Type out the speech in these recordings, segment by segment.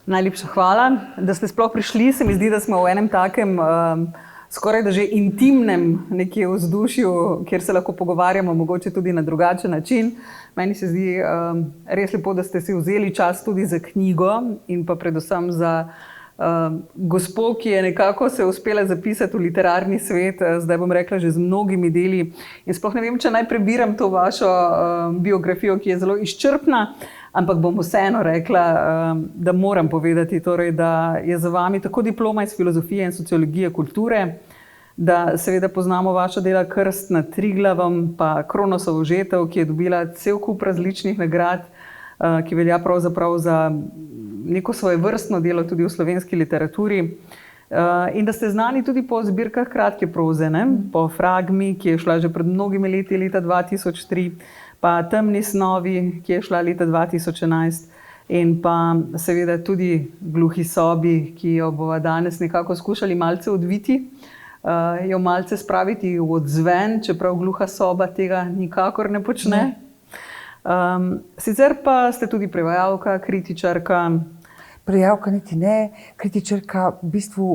Najlepša hvala, da ste sploh prišli. Se mi zdi, da smo v enem takem skoraj da že intimnem nekje vzdušju, kjer se lahko pogovarjamo, mogoče tudi na drugačen način. Meni se zdi res lepo, da ste si vzeli čas tudi za knjigo in pa predvsem za gospo, ki je nekako se uspela zapisati v literarni svet, zdaj bom rekla že z mnogimi deli. In sploh ne vem, če naj prebiram to vašo biografijo, ki je zelo izčrpna, ampak bom vseeno rekla, da moram povedati, torej, da je za vami tako diploma iz filozofije in sociologije kulture, da seveda poznamo vaša dela Krst nad Triglavom, pa Kronosovo žetev, ki je dobila cel kup različnih nagrad, ki velja pravzaprav za neko svoje vrstno delo tudi v slovenski literaturi. In da ste znani tudi po zbirkah kratke proze, po Fragmi, ki je šla že pred mnogimi leti, leta 2003, pa Temni snovi, ki je šla leta 2011, in pa seveda tudi Gluhi sobi, ki jo bova danes nekako skušali malce odviti, jo malce spraviti v odzven, čeprav Gluha soba tega nikakor ne počne. Sicer pa ste tudi prevajalka, kritičarka. Prevajalka niti ne, kritičarka v bistvu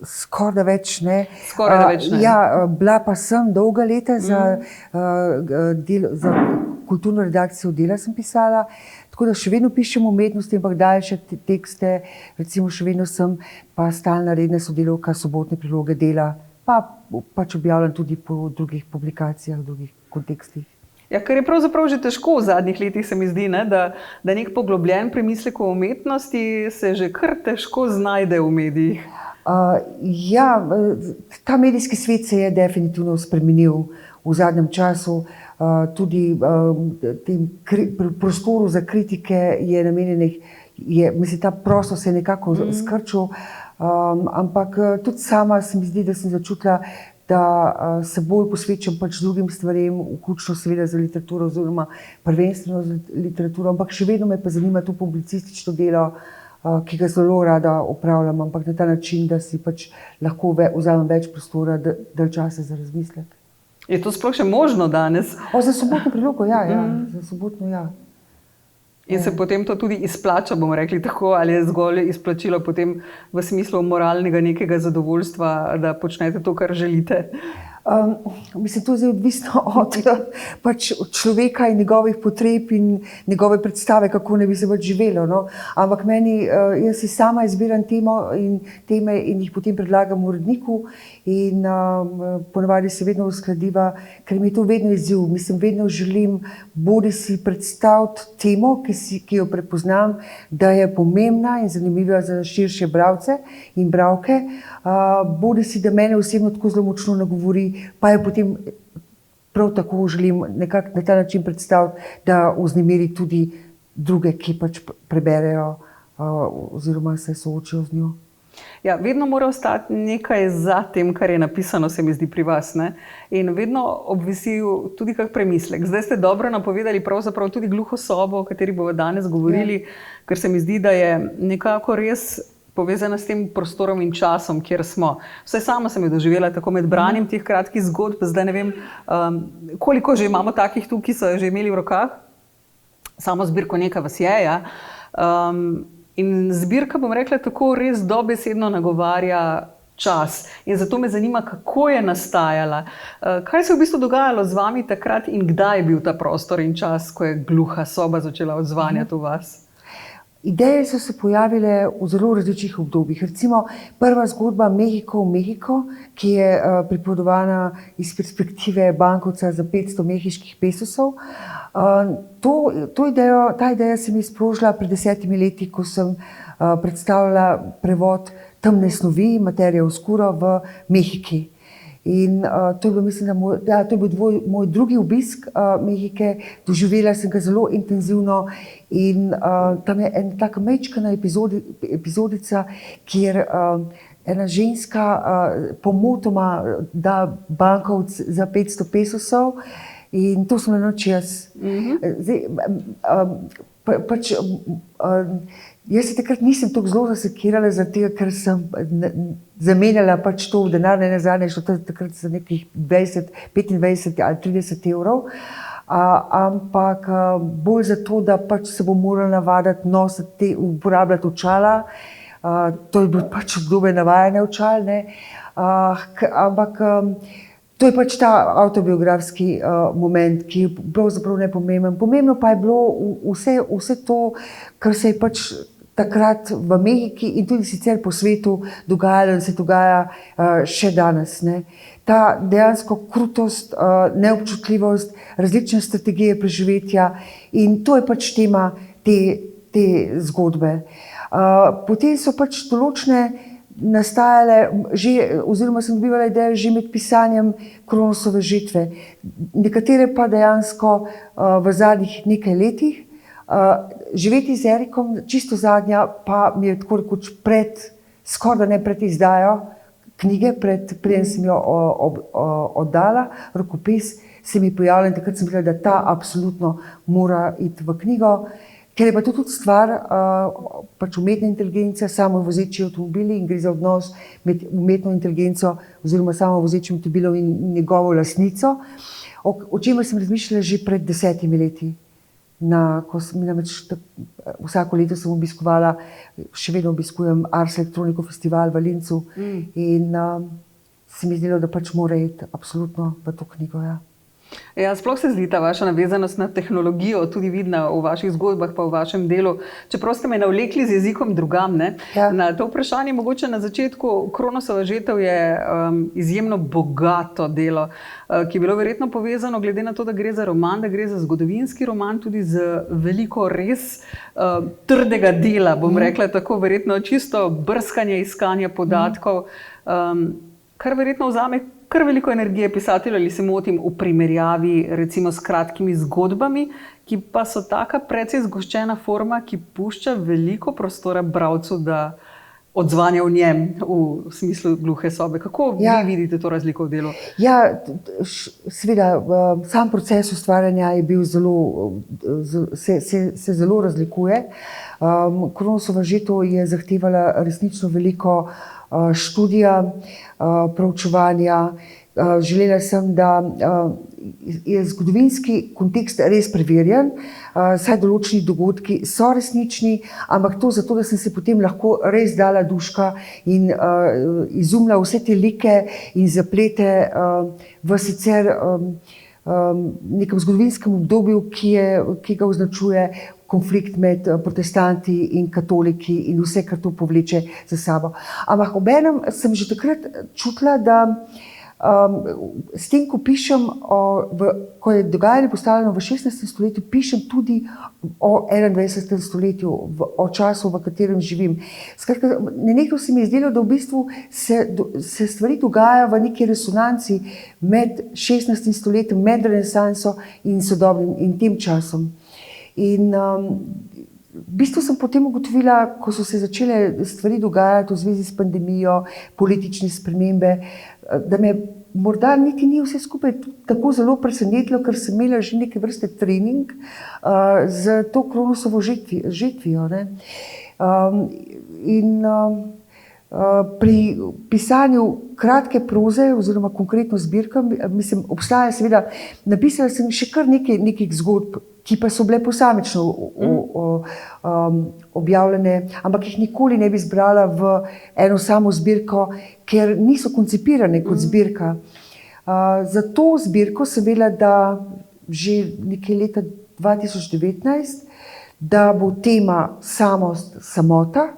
skoraj da več ne. Skoraj da več ne. Ja, bila pa sem dolga leta za kulturno redakcijo Dela sem pisala, tako da še vedno pišem umetnosti, ampak daljše tekste, recimo še vedno sem pa stalna redna sodelavka Sobotne priloge Dela, pa pač objavljam tudi po drugih publikacijah, drugih kontekstih. Ja, kar je pravzaprav že težko v zadnjih letih, se mi zdi, da nek poglobljen premislek o umetnosti se že kar težko znajde v medijih. Ja, ta medijski svet se je definitivno spremenil v zadnjem času. Tudi tem prostoru za kritike je namenjenih, mislim, ta prostor se je nekako skrčil, ampak tudi sama se mi zdi, da sem začutila, da se bolj posvečam pač drugim stvarem, vključno seveda za literaturo oziroma prvenstveno za literaturo, ampak še vedno me pa zanima to publicistično delo, ki ga zelo rada opravljam, ampak na ta način, da si pač lahko vzamem več prostora, dalj časa za razmislek. Je to sploh še možno danes? Za Sobotno prilogo, ja, za Sobotno, ja. In se potem to tudi izplača, bomo rekli tako, ali je zgolj izplačilo potem v smislu moralnega nekega zadovoljstva, da počnete to, kar želite? Mislim, to je zdaj odvisno od človeka in njegovih potreb in njegove predstave, kako ne bi se pač živelo. No? Ampak jaz si sama izbiram teme in jih potem predlagam uredniku in ponavadi se vedno uskladiva, ker mi je to vedno izziv. Mislim, vedno želim bodisi predstaviti temo, ki jo prepoznam, da je pomembna in zanimiva za širše bralce in bralke, bodisi, da mene osebno tako zelo močno nagovori, pa jo potem prav tako želim nekako na ta način predstaviti, da vznemiri tudi druge, ki pač preberejo oziroma se soočijo z njo. Ja, vedno mora ostati nekaj za tem, kar je napisano, se mi zdi pri vas, ne? In vedno obvisi tudi kak premislek. Zdaj ste dobro napovedali pravzaprav tudi Gluho sobo, o kateri bomo danes govorili, ker se mi zdi, da je nekako res povezana s tem prostorom in časom, kjer smo. Vsaj sama sem jo doživela tako med branjem teh kratkih zgodb, zdaj ne vem, koliko že imamo takih tu, ki so jo že imeli v rokah. Samo zbirko Nekaj vas je, ja. In zbirka, bom rekla, tako res dobesedno nagovarja čas. In zato me zanima, kako je nastajala. Kaj se je v bistvu dogajalo z vami takrat in kdaj je bil ta prostor in čas, ko je Gluha soba začela odzvanjati v vas? Ideje so se pojavile v zelo različnih obdobjih. Recimo prva zgodba Mehiko v Mehiko, ki je pripovedovana iz perspektive bankovca za 500 mehiških pesosov. Ta ideja se mi je sprožila pred 10 leti, ko sem predstavljala prevod Temne snovi, Materia oscura v Mehiki. In to je bil, mislim, to je bil moj drugi obisk Mehike, doživela sem ga zelo intenzivno in tam je ena taka majčkana epizodica, kjer ena ženska pomotoma da bankovc za 500 pesosov in to sem na noč jaz. Jaz se takrat nisem tako zelo zasekirala, ker sem zamenjala pač to v denar, ne nazadnje, šlo takrat za nekih 20, 25 ali 30 evrov. ampak bolj zato, da pač se bom morala navaditi nositi, uporabljati očala. To je bilo pač obdobje navajanja očal, ne. Ampak to je pač ta avtobiografski moment, ki je pravzaprav nepomemben. Pomembno pa je bilo vse to, kar se je pač takrat v Mehiki in tudi sicer po svetu dogajalo in se dogaja še danes, ne. Ta dejansko krutost, neobčutljivost, različne strategije preživetja in to je pač tema te zgodbe. Potem so pač določene nastajale, oziroma sem dobivala ideje že med pisanjem Kronosove žetve. Nekatere pa dejansko v zadnjih nekaj letih. Živeti z Erikom, čisto zadnja, pa mi je tako rekoč skoraj ne pred izdajo knjige, preden sem jo oddala, rokopis, se mi pojavila in takrat sem rekla, da ta absolutno mora iti v knjigo. Ker je pa to tudi stvar pač umetne inteligence, samovozeči avtomobili in gre za odnos med umetno inteligenco oziroma samovozečim avtomobilom in njegovo lastnico, o čemer sem razmišljala že pred 10 leti. Ko sem namreč vsako leto sem obiskovala, še vedno obiskujem Ars Electronico festival v Linzu in se mi zdelo, da pač mora iti absolutno v to knjigo, ja. Ja, sploh se zdi ta vaša navezanost na tehnologijo tudi vidna v vaših zgodbah pa v vašem delu, čeprav ste me navlekli z jezikom drugam, ne? Ja. Na to vprašanje mogoče na začetku, Kronosova žetev je izjemno bogato delo, ki je bilo verjetno povezano, glede na to, da gre za roman, da gre za zgodovinski roman, tudi z veliko res trdega dela, bom rekla tako, verjetno čisto brskanje, iskanje podatkov, kar verjetno vzame kar veliko energije pisatelju, ali se motim, v primerjavi recimo s kratkimi zgodbami, ki pa so taka precej zgoščena forma, ki pušča veliko prostora bralcu, da odzvanja v njem, v smislu gluhe sobe. Kako vi vidite to razliko v delu? Ja, seveda, sam proces ustvarjanja je bil se zelo razlikuje. Kronosova žetev je zahtevala resnično veliko študija, proučevanja. Želela sem, da je zgodovinski kontekst res preverjen, saj določeni dogodki so resnični, ampak to zato, da sem se potem lahko res dala duška in izumila vse te like in zaplete v sicer nekem zgodovinskem obdobju, ki ga označuje konflikt med protestanti in katoliki in vse, kar to povleče za sabo. Ampak obenem sem že takrat čutila, da s tem, ko pišem, ko je dogajanje postavljeno v 16. stoletju, pišem tudi o 21. stoletju, o času, v katerem živim. Skratka, nenehno se mi je zdelo, da v bistvu se stvari dogajajo v neki resonanci med 16. stoletjem, med renesanso in sodobnim in tem časom. In v bistvu sem potem ugotovila, ko so se začele stvari dogajati v zvezi s pandemijo, politične spremembe, da me morda niti ni vse skupaj tako zelo presenetilo, ker sem imela že neke vrste trening z to Kronosovo žetvijo, ne. Pri pisanju kratke proze oziroma konkretno zbirkam, mislim, obstaja seveda, napisala sem še kar nekaj zgodb, ki pa so bile posamično objavljene, ampak jih nikoli ne bi zbrala v eno samo zbirko, ker niso koncipirane kot zbirka. Za to zbirko sem vedela, da že nekje leta 2019, da bo tema samota.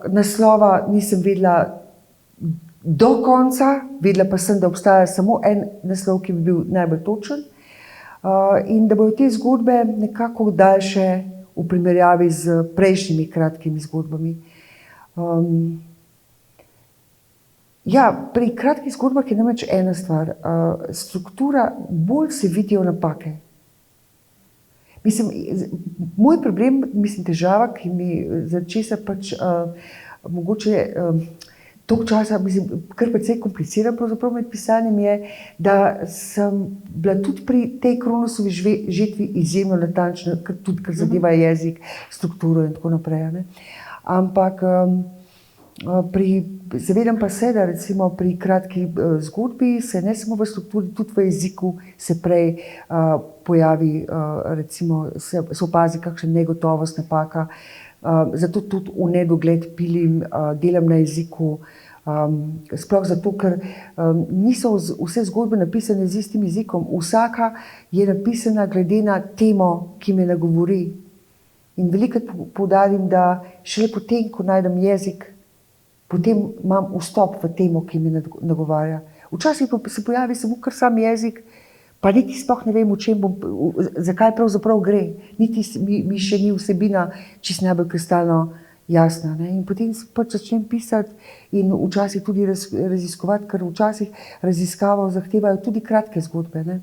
Naslova nisem vedela do konca, vedela pa sem, da obstaja samo en naslov, ki bi bil najbolj točen. In da bodo te zgodbe nekako daljše v primerjavi z prejšnjimi kratkimi zgodbami. Ja, pri kratkih zgodbah je namreč ena stvar. Struktura, bolj se vidijo napake. Mislim, moj problem, težava, ki mi za česa pač mogoče toliko časa, kar precej kompliciran pravzaprav med pisanjem je, da sem bila tudi pri tej Kronosovi žetvi izjemno natančna, tudi kar zadeva jezik, strukturo in tako naprej, ne. Ampak Zavedam pa se, da recimo pri kratki zgodbi se ne samo v strukturi, tudi v jeziku se prej pojavi, recimo se opazi kakšna negotovost, napaka. Zato tudi v nedogled pilim, delam na jeziku, sploh zato, ker niso vse zgodbe napisane z istim jezikom. Vsaka je napisana glede na temo, ki me nagovori. In velikokrat poudarim, da šele potem, ko najdem jezik, potem imam vstop v temo, ki me nagovarja. Včasih pa se pojavi samo kar sam jezik, pa niti sploh ne vem, zakaj pravzaprav gre. Niti mi še ni vsebina čisto najbolj kristalno jasna. Ne? In potem pač začnem pisati in včasih tudi raziskovati, ker včasih raziskavo zahtevajo tudi kratke zgodbe. Ne?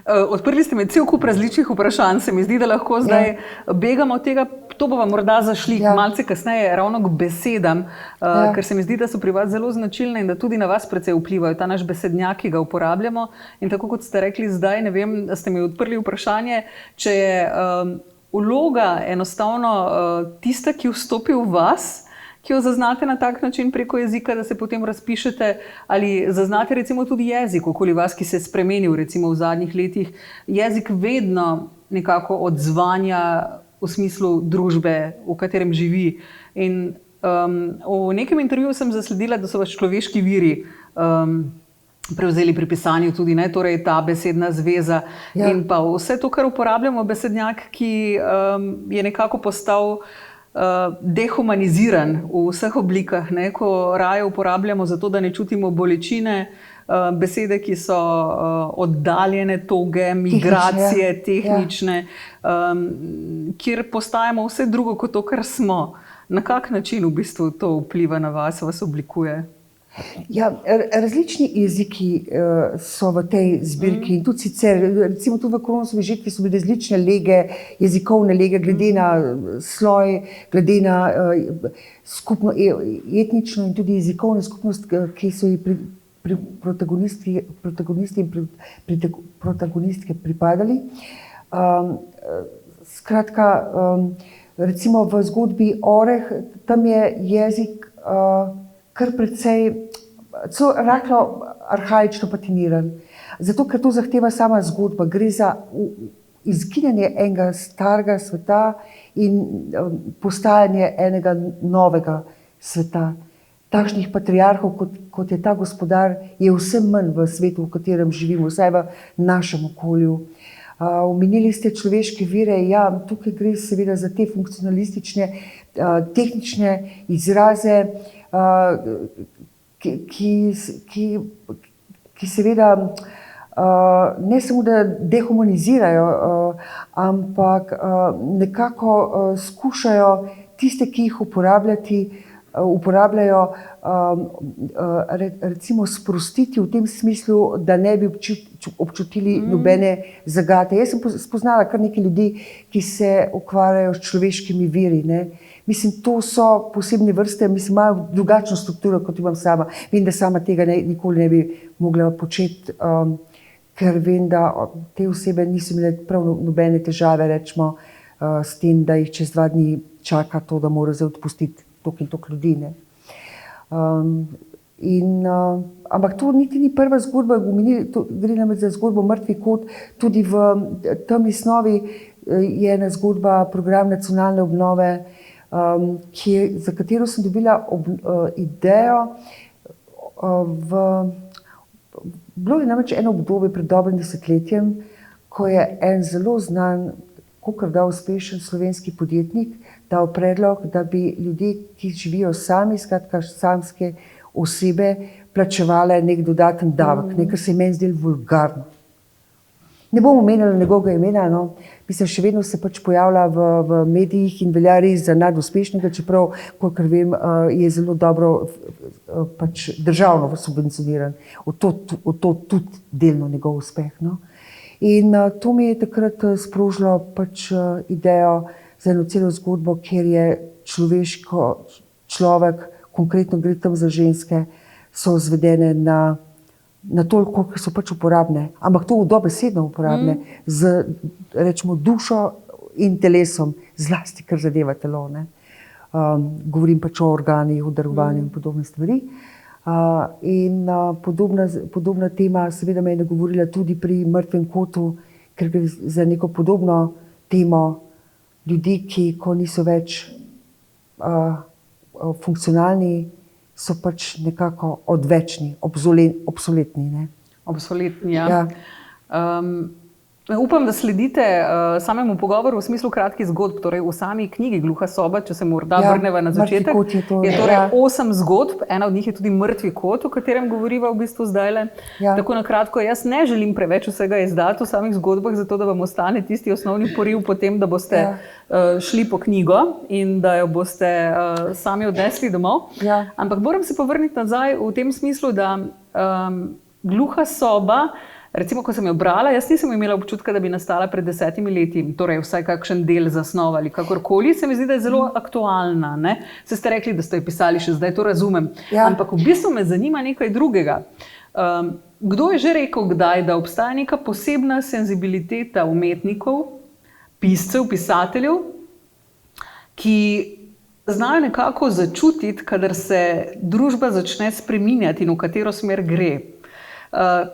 Odprli ste mi cel kup različnih vprašanj, se mi zdi, da lahko zdaj begamo od tega, to bomo morda zašli malce kasneje, ravno k besedam, ker se mi zdi, da so pri vas zelo značilne in da tudi na vas precej vplivajo, ta naš besednjak, ki ga uporabljamo. In tako kot ste rekli zdaj, ne vem, da ste mi odprli vprašanje, če je vloga enostavno tista, ki vstopi v vas, ki jo zaznate na tak način preko jezika, da se potem razpišete, ali zaznate recimo tudi jezik okoli vas, ki se je spremenil recimo v zadnjih letih. Jezik vedno nekako odzvanja v smislu družbe, v katerem živi. In v nekem intervjuju sem zasledila, da so vas človeški viri prevzeli pri pisanju tudi, ne, torej ta besedna zveza in pa vse to, kar uporabljamo, besednjak, ki je nekako postal dehumaniziran v vseh oblikah, ne, ko raje uporabljamo zato, da ne čutimo bolečine, besede, ki so oddaljene, toge, migracije, tehnične, kjer postajamo vse drugo kot to, kar smo. Na kak način v bistvu to vpliva na vas, vas oblikuje? Ja, različni jeziki so v tej zbirki in tudi sicer, recimo tudi v Kronosovi žetvi so bile različne lege, jezikovne lege, glede na sloj, glede na skupno etnično in tudi jezikovno skupnost, ki so ji protagonisti in protagonistke pripadali. Skratka, recimo v zgodbi Oreh, tam je jezik kar precej, rahlo arhaično patiniran. Zato, ker to zahteva sama zgodba. Gre za izginjanje enega starega sveta in postajanje enega novega sveta. Takšnih patriarhov, kot je ta gospodar, je vse manj v svetu, v katerem živimo, vsaj v našem okolju. Omenili ste človeške vire, ja, tukaj gre seveda za te funkcionalistične, tehnične izraze, ki seveda ne samo da dehumanizirajo, ampak nekako skušajo tiste, ki jih uporabljajo, recimo sprostiti v tem smislu, da ne bi občutili nobene zagate. Jaz sem spoznala kar nekaj ljudi, ki se ukvarjajo s človeškimi viri, ne. Mislim, to so posebne vrste, mislim, imajo drugačno strukturo, kot imam sama. Vem, da sama tega nikoli ne bi mogla početi, ker vem, da te osebe niso imele prav nobene težave, rečemo, s tem, da jih čez 2 dni čaka to, da mora zdaj odpustiti toliko in toliko ljudi, ne. Ampak to niti ni prva zgodba, gre namreč za zgodbo Mrtvi kot, tudi v Temni snovi je ena zgodba, program nacionalne obnove, za katero sem dobila idejo. Bilo je namreč eno obdobje pred dobrim desetletjem, ko je en zelo znan, kakor da uspešen slovenski podjetnik dal predlog, da bi ljudje, ki živijo sami, skratka samske osebe, plačevale nek dodaten davek, nekaj se je meni zdelo vulgarno. Ne bom omenjala njegovega imena, no. Mislim, še vedno se pač pojavlja v medijih in velja res za naduspešnega, čeprav, kolikor vem, je zelo dobro pač državno subvencioniran. V to tudi delno njegov uspeh, no. In to mi je takrat sprožilo pač idejo za eno celo zgodbo, kjer je človek, konkretno gre tam za ženske, so izvedene na toliko, ki so pač uporabne, ampak to dobesedno uporabne, z, rečemo, dušo in telesom, zlasti, kar zadeva telo, ne. Govorim pač o organih, o darovanju in podobne stvari. Podobna tema seveda me je nagovorila tudi pri Mrtvem kotu, ker gre za neko podobno temo ljudi, ki ko niso več funkcionalni, so pač nekako odvečni, obsoletni. Ne? Obsoletni, ja. Upam, da sledite samemu pogovoru v smislu kratkih zgodb, torej v sami knjigi Gluha soba, če se morda vrneva na začetek. Je torej 8 zgodb, ena od njih je tudi Mrtvi kot, o katerem govoriva v bistvu zdajle. Tako na kratko, jaz ne želim preveč vsega izdati v samih zgodbah, zato da vam ostane tisti osnovni poriv potem, da boste šli po knjigo in da jo boste sami odnesli domov. Ampak moram se povrniti nazaj v tem smislu, da Gluha soba, recimo, ko sem jo brala, jaz nisem imela občutka, da bi nastala pred 10 leti, torej vsaj kakšen del zasnova ali kakorkoli, se mi zdi, da je zelo aktualna. Ne? Se ste rekli, da ste jo pisali še zdaj, to razumem. Ampak v bistvu me zanima nekaj drugega. Kdo je že rekel kdaj, da obstaja neka posebna senzibiliteta umetnikov, piscev, pisateljev, ki znajo nekako začutiti, kadar se družba začne spreminjati in v katero smer gre?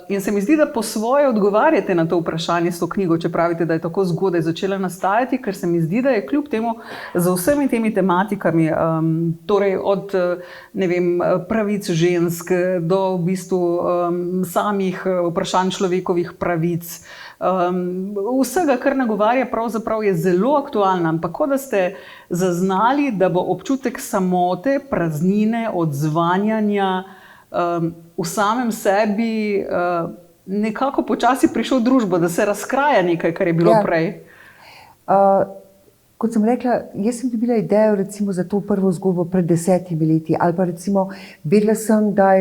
In se mi zdi, da po svoje odgovarjate na to vprašanje s to knjigo, če pravite, da je tako zgodaj začela nastajati, ker se mi zdi, da je kljub temu za vsemi temi tematikami, torej od pravic žensk do v bistvu samih vprašanj človekovih pravic, vsega, kar nagovarja, pravzaprav je zelo aktualna, ampak kot da ste zaznali, da bo občutek samote, praznine, odzvanjanja v samem sebi nekako počasi prišel v družbo, da se razkraja nekaj, kar je bilo prej. Kot sem rekla, jaz sem dobila idejo recimo za to prvo zgodbo pred 10 leti, ali pa recimo vedela sem, da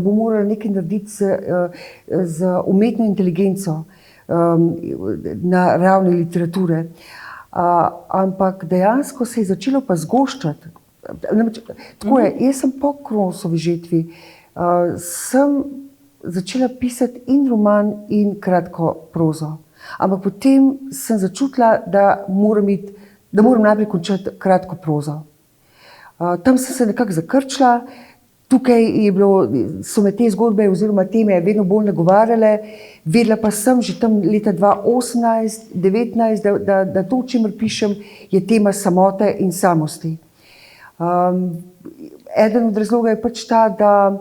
bo morala nekaj narediti z umetno inteligenco na ravni literature. Ampak dejansko se je začelo pa zgoščati. Tako je, jaz sem po Kronosovi žetvi sem začela pisati in roman in kratko prozo. Ampak potem sem začutila, da moram najprej končati kratko prozo. Tam sem se nekako zakrčila, tukaj so me te zgodbe oziroma teme vedno bolj nagovarjale, vedela pa sem že tam leta 2018-2019, da to, o čemer pišem, je tema samote in samosti. Eden od razlogov je pač ta, da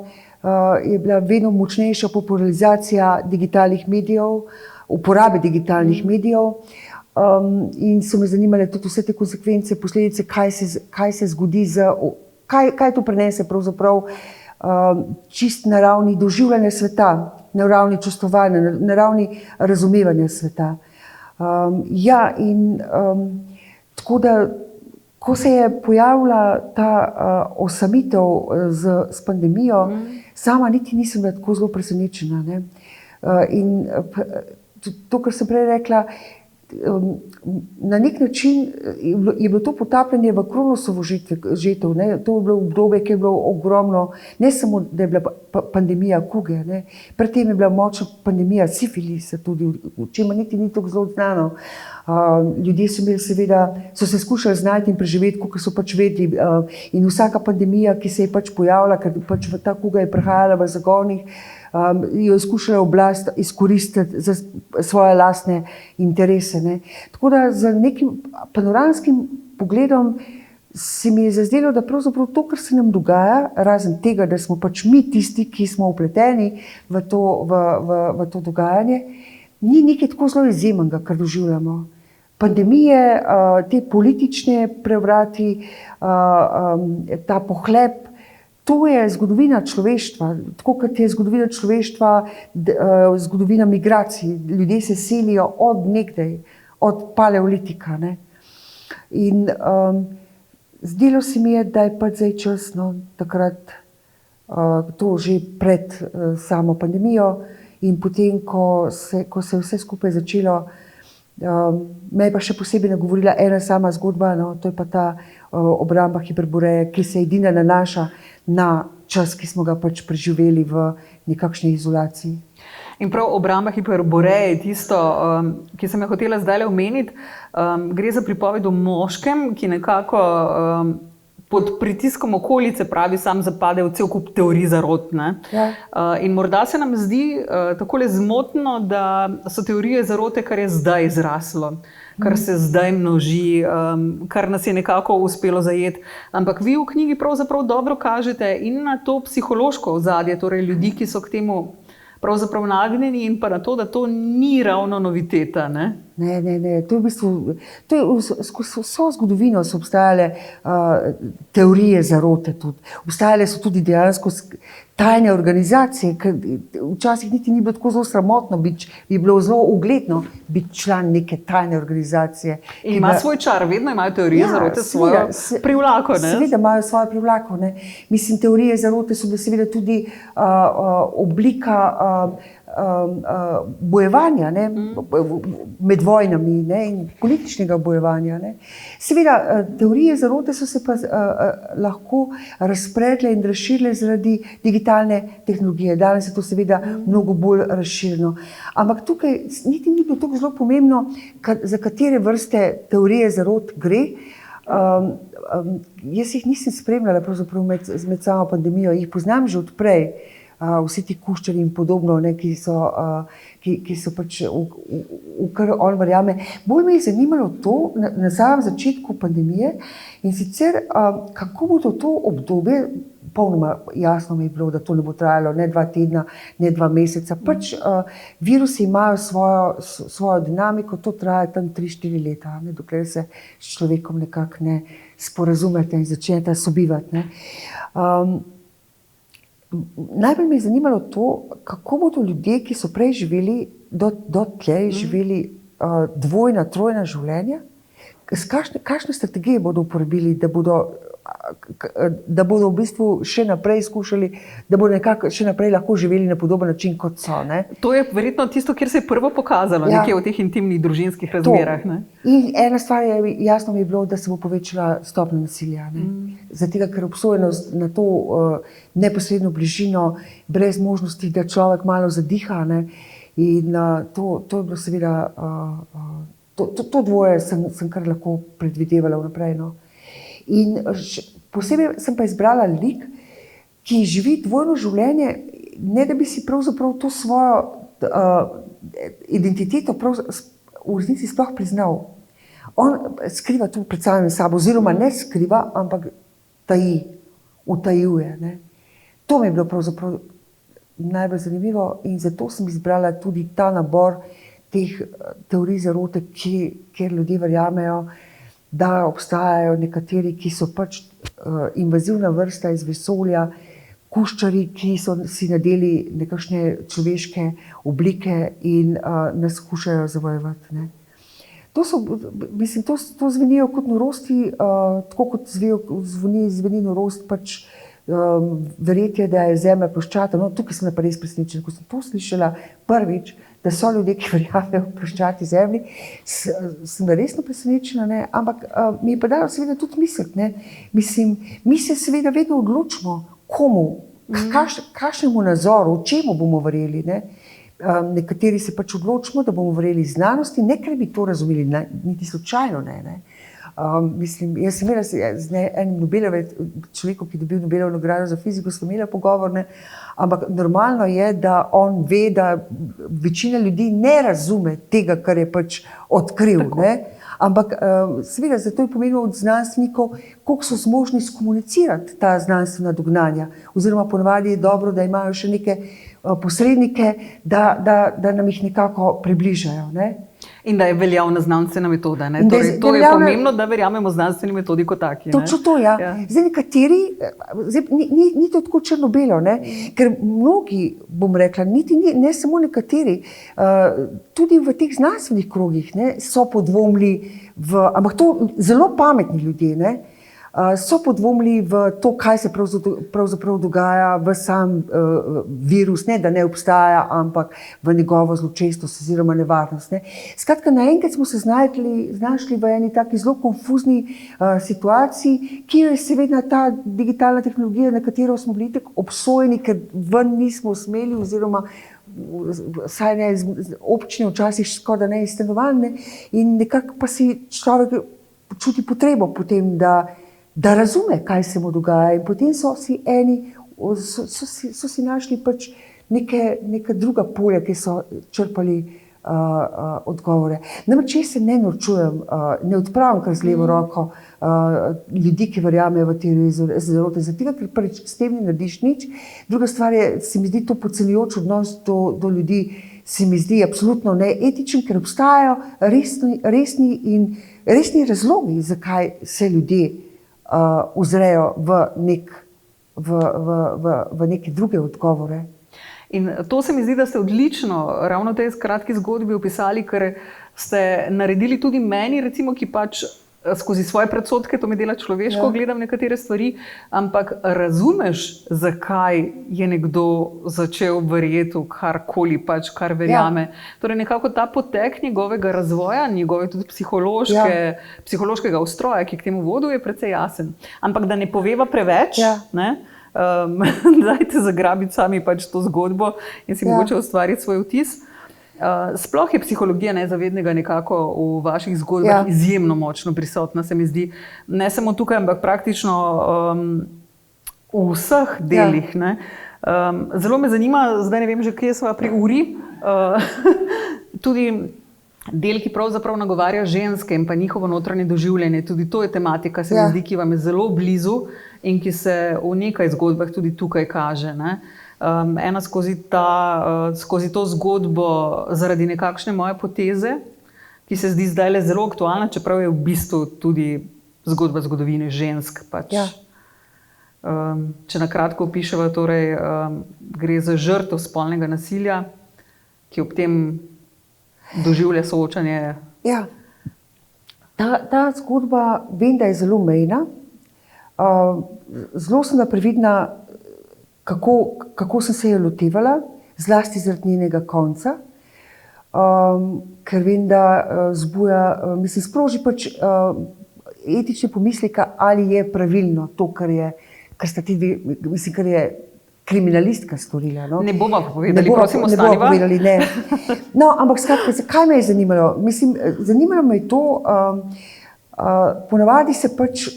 je bila vedno močnejša popularizacija digitalnih medijev, uporabe digitalnih medijev in so me zanimale tudi vse te konsekvence, posledice, kaj se zgodi, kaj to prenese pravzaprav čist na ravni doživljanja sveta, na ravni čustvovanja, na ravni razumevanja sveta. Tako da ko se je pojavila ta osamitev s pandemijo, sama niti nisem bila tako zelo presenečena. Ne? In to, kar sem prej rekla, na nek način je bilo to potapljanje v Kronosovo žetev. To je bilo obdobje, ki je bilo ogromno, ne samo, da je bila pandemija kuge, ne? Pred tem je bila močna pandemija sifilisa tudi, o čemer niti ni tako zelo znano. Ljudje so se skušali znajti in preživeti, kot so pač vedeli. In vsaka pandemija, ki se je pač pojavila, ker pač ta kuga je prehajala v zagonih, jo je skušala oblast izkoristiti za svoje lastne interese. Ne. Tako da z nekim panoramskim pogledom se mi je zazdelo, da pravzaprav to, kar se nam dogaja, razen tega, da smo pač mi tisti, ki smo vpleteni v to dogajanje, ni nekaj tako zelo izjemnega, kar doživljamo. Pandemije, te politične prevrati, ta pohlep, to je zgodovina človeštva, tako kot je zgodovina človeštva, zgodovina migracij. Ljudje se selijo od nekdaj, od paleolitika. Ne? In zdelo se mi je, da je pač zdaj čas, takrat, to že pred samo pandemijo in potem, ko se je vse skupaj začelo, me je pa še posebej nagovorila ena sama zgodba, to je pa ta obramba Hiperboreje, ki se edina nanaša na čas, ki smo ga pač preživeli v nekakšni izolaciji. In prav obramba hiperboreje je tisto, ki sem jo hotela zdaj omeniti. Gre za pripoved o moškem, ki nekako pod pritiskom okolice pravi, sam zapade v cel kup teorij zarot. Ja. In morda se nam zdi takole zmotno, da so teorije zarote, kar je zdaj zraslo, kar se zdaj množi, kar nas je nekako uspelo zajeti. Ampak vi v knjigi pravzaprav dobro kažete in na to psihološko ozadje, torej ljudi, ki so k temu pravzaprav nagnjeni, in pa na to, da to ni ravno noviteta. Ne? Ne. To je v bistvu, skozi vso zgodovino so obstajale teorije zarote tudi. Obstajale so tudi dejansko tajne organizacije, ker včasih niti ni bilo tako zelo sramotno, bi bilo zelo ugledno biti član neke tajne organizacije. In ima svoj čar, vedno imajo teorije zarote svojo privlako. Seveda imajo svojo privlako. Mislim, teorije zarote so bile seveda tudi oblika bojevanja med vojnami in političnega bojevanja. Seveda, teorije zarote so se pa lahko razpredle in razširile zaradi digitalne tehnologije. Danes je to seveda mnogo bolj razširjeno. Ampak tukaj niti ni bilo tako zelo pomembno, za katere vrste teorije zarot gre. Jaz jih nisem spremljala pravzaprav med samo pandemijo, jih poznam že odprej. Vsi ti kuščari in podobno, ki so pač v kar on verjame. Bolj me je zanimalo to na samem začetku pandemije in sicer kako bo to obdobje, popolnoma jasno mi je bilo, da to ne bo trajalo ne 2 tedna, ne 2 meseca. Pač virusi imajo svojo dinamiko, to traja tam 3-4 leta, dokler se s človekom nekako ne sporazumete in začnete sobivati. Najbolj me je zanimalo to, kako bodo ljudje, ki so prej živeli, dotlej živeli dvojna, trojna življenja, kakšne strategije bodo uporabili, da bodo v bistvu še naprej skušali, da bodo nekako še naprej lahko živeli na podoben način, kot so. To je verjetno tisto, kjer se je prvo pokazalo, nekje v teh intimnih družinskih razmerah. In ena stvar je, jasno mi je bilo, da se bo povečala stopnja nasilja. Zato, ker obsojenost na to neposredno bližino, brez možnosti, da človek malo zadiha. In to je bilo seveda, to dvoje sem kar lahko predvidevala vnaprej. In posebej sem pa izbrala lik, ki živi dvojno življenje, ne da bi si pravzaprav to svojo identiteto v resnici sploh priznal. On skriva to pred samim sabo, oziroma ne skriva, ampak utajuje. To mi je bilo pravzaprav najbolj zanimivo in zato sem izbrala tudi ta nabor teh teorij zarote, kjer ljudje verjamejo, da obstajajo nekateri, ki so pač invazivna vrsta iz vesolja, kuščari, ki so si nadeli nekakšne človeške oblike in nas skušajo zavojevati. To zvenijo kot norosti, tako kot zveni norost, pač verjetje, da je Zemlja ploščata. Tukaj sem pa res presenečena, ko sem to slišala prvič, da so ljudje, ki verjamejo v ploščati Zemlji, sem resno presenečena, ampak mi je pa dalo seveda tudi misliti. Mislim, mi se seveda vedno odločimo, komu, kakšnemu nazoru, o čemu bomo verjeli. Nekateri se pač odločimo, da bomo verjeli znanosti, ne ker bi to razumeli, niti slučajno ne. Mislim, jaz sem imela z enim človekom, ki je dobil Nobelovo nagrado za fiziko, sem imela pogovor, ampak normalno je, da on ve, da večina ljudi ne razume tega, kar je pač odkril. Ampak seveda zato je pomenilo od znanstvenikov, koliko so zmožni skomunicirati ta znanstvena dognanja. Oziroma ponavadi je dobro, da imajo še neke posrednike, da nam jih nekako približajo. In da je veljavna znanstvena metoda. To je pomembno, da verjamemo znanstveni metodi kot taki. Točno to, ja. Zdaj nekateri, ni to tako črno-belo, ker mnogi, bom rekla, ne samo nekateri, tudi v teh znanstvenih krogih so podvomili, ampak to zelo pametni ljudje, so podvomili v to, kaj se pravzaprav dogaja v sam virus, ne da ne obstaja, ampak v njegovo zločestost oziroma nevarnost. Ne. Skratka, naenkrat smo se znašli v eni taki zelo konfuzni situaciji, ki je seveda ta digitalna tehnologija, na katero smo bili tako obsojeni, ker ven nismo smeli oziroma saj ne, občine včasih skoraj ne izstanovalne in nekako pa si človek počuti potrebo potem, da razume, kaj se mu dogaja in potem so si našli pač neka druga polja, ki so črpali odgovore. Namreč jaz se ne norčujem, ne odpravim kar z levo roko ljudi, ki verjamejo v teorijo zarote, zato ker prvič s tem ne narediš nič. Druga stvar je, se mi zdi to podcenjujoč odnos do ljudi, se mi zdi absolutno neetičen, ker obstajajo resni razlogi, zakaj se ljudje uzrejo v neke druge odgovore. In to se mi zdi, da ste odlično ravno v tej kratki zgodbi opisali, ker ste naredili tudi meni, recimo, ki pač skozi svoje predsodke, to me dela človeško, gledam nekatere stvari, ampak razumeš, zakaj je nekdo začel verjeti v karkoli, pač kar verjame. Torej nekako ta potek njegovega razvoja, njegove tudi psihološkega ustroja, ki k temu vodu, je precej jasen. Ampak da ne poveva preveč, ne? Dajte zagrabiti sami pač to zgodbo in si mogoče ustvariti svoj vtis. Sploh je psihologija nezavednega nekako v vaših zgodbah izjemno močno prisotna, se mi zdi. Ne samo tukaj, ampak praktično v vseh delih. Ne? Zelo me zanima, zdaj ne vem že, kje sva pri uri, tudi del, ki pravzaprav nagovarja ženske in pa njihovo notranje doživljanje. Tudi to je tematika, se mi zdi, ki vam je zelo blizu in ki se v nekaj zgodbah tudi tukaj kaže. Ne? Ena skozi to zgodbo zaradi nekakšne moje poteze, ki se zdi zdaj zelo aktualna, čeprav je v bistvu tudi zgodba zgodovine žensk. Pač. Če na kratko opiševa, torej, gre za žrtev spolnega nasilja, ki ob tem doživlja soočanje. Ja. Ta zgodba vem, da je zelo mejna. Zelo sem previdna, kako sem se jo lotevala, zlasti zaradi njenega konca, ker vem, da sproži pač etične pomisleke, ali je pravilno to, kar je kriminalistka storila. No? Ne bomo povedali, prosim, ostaniva. Ne bomo povedali, ne. No, ampak skratka, zakaj me je zanimalo? Zanimalo me je to, ponavadi se pač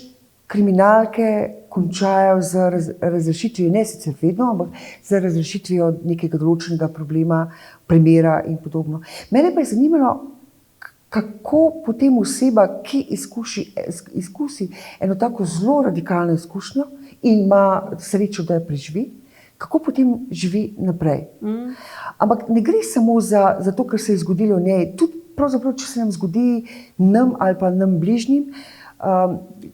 kriminalke končajo z razrešitvijo, ne sicer vedno, ampak z razrešitvijo nekega določenega problema, primera in podobno. Mene pa je zanimalo, kako potem oseba, ki izkusi eno tako zelo radikalno izkušnjo in ima srečo, da jo preživi, kako potem živi naprej. Ampak ne gre samo za to, kar se je zgodilo njej. Tudi pravzaprav, če se nam zgodi nam ali pa nam bližnjim,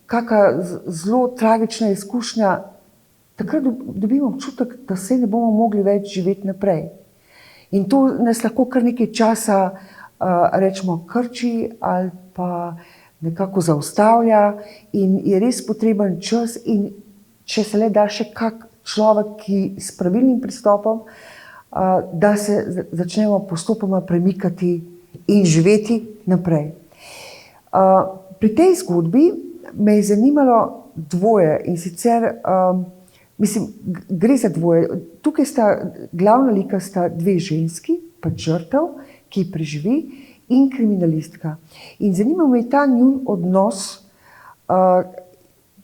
kakšna zelo tragična izkušnja, takrat dobimo občutek, da se ne bomo mogli več živeti naprej. In to nas lahko kar nekaj časa rečemo krči ali pa nekako zaustavlja in je res potreben čas in če se le da še kak človek, ki s pravilnim pristopom, da se začnemo postopoma premikati in živeti naprej. Pri tej zgodbi me je zanimalo dvoje in sicer, gre za dvoje. Tukaj glavna lika sta dve ženski, pač žrtev, ki preživi, in kriminalistka. In zanima me ta njun odnos,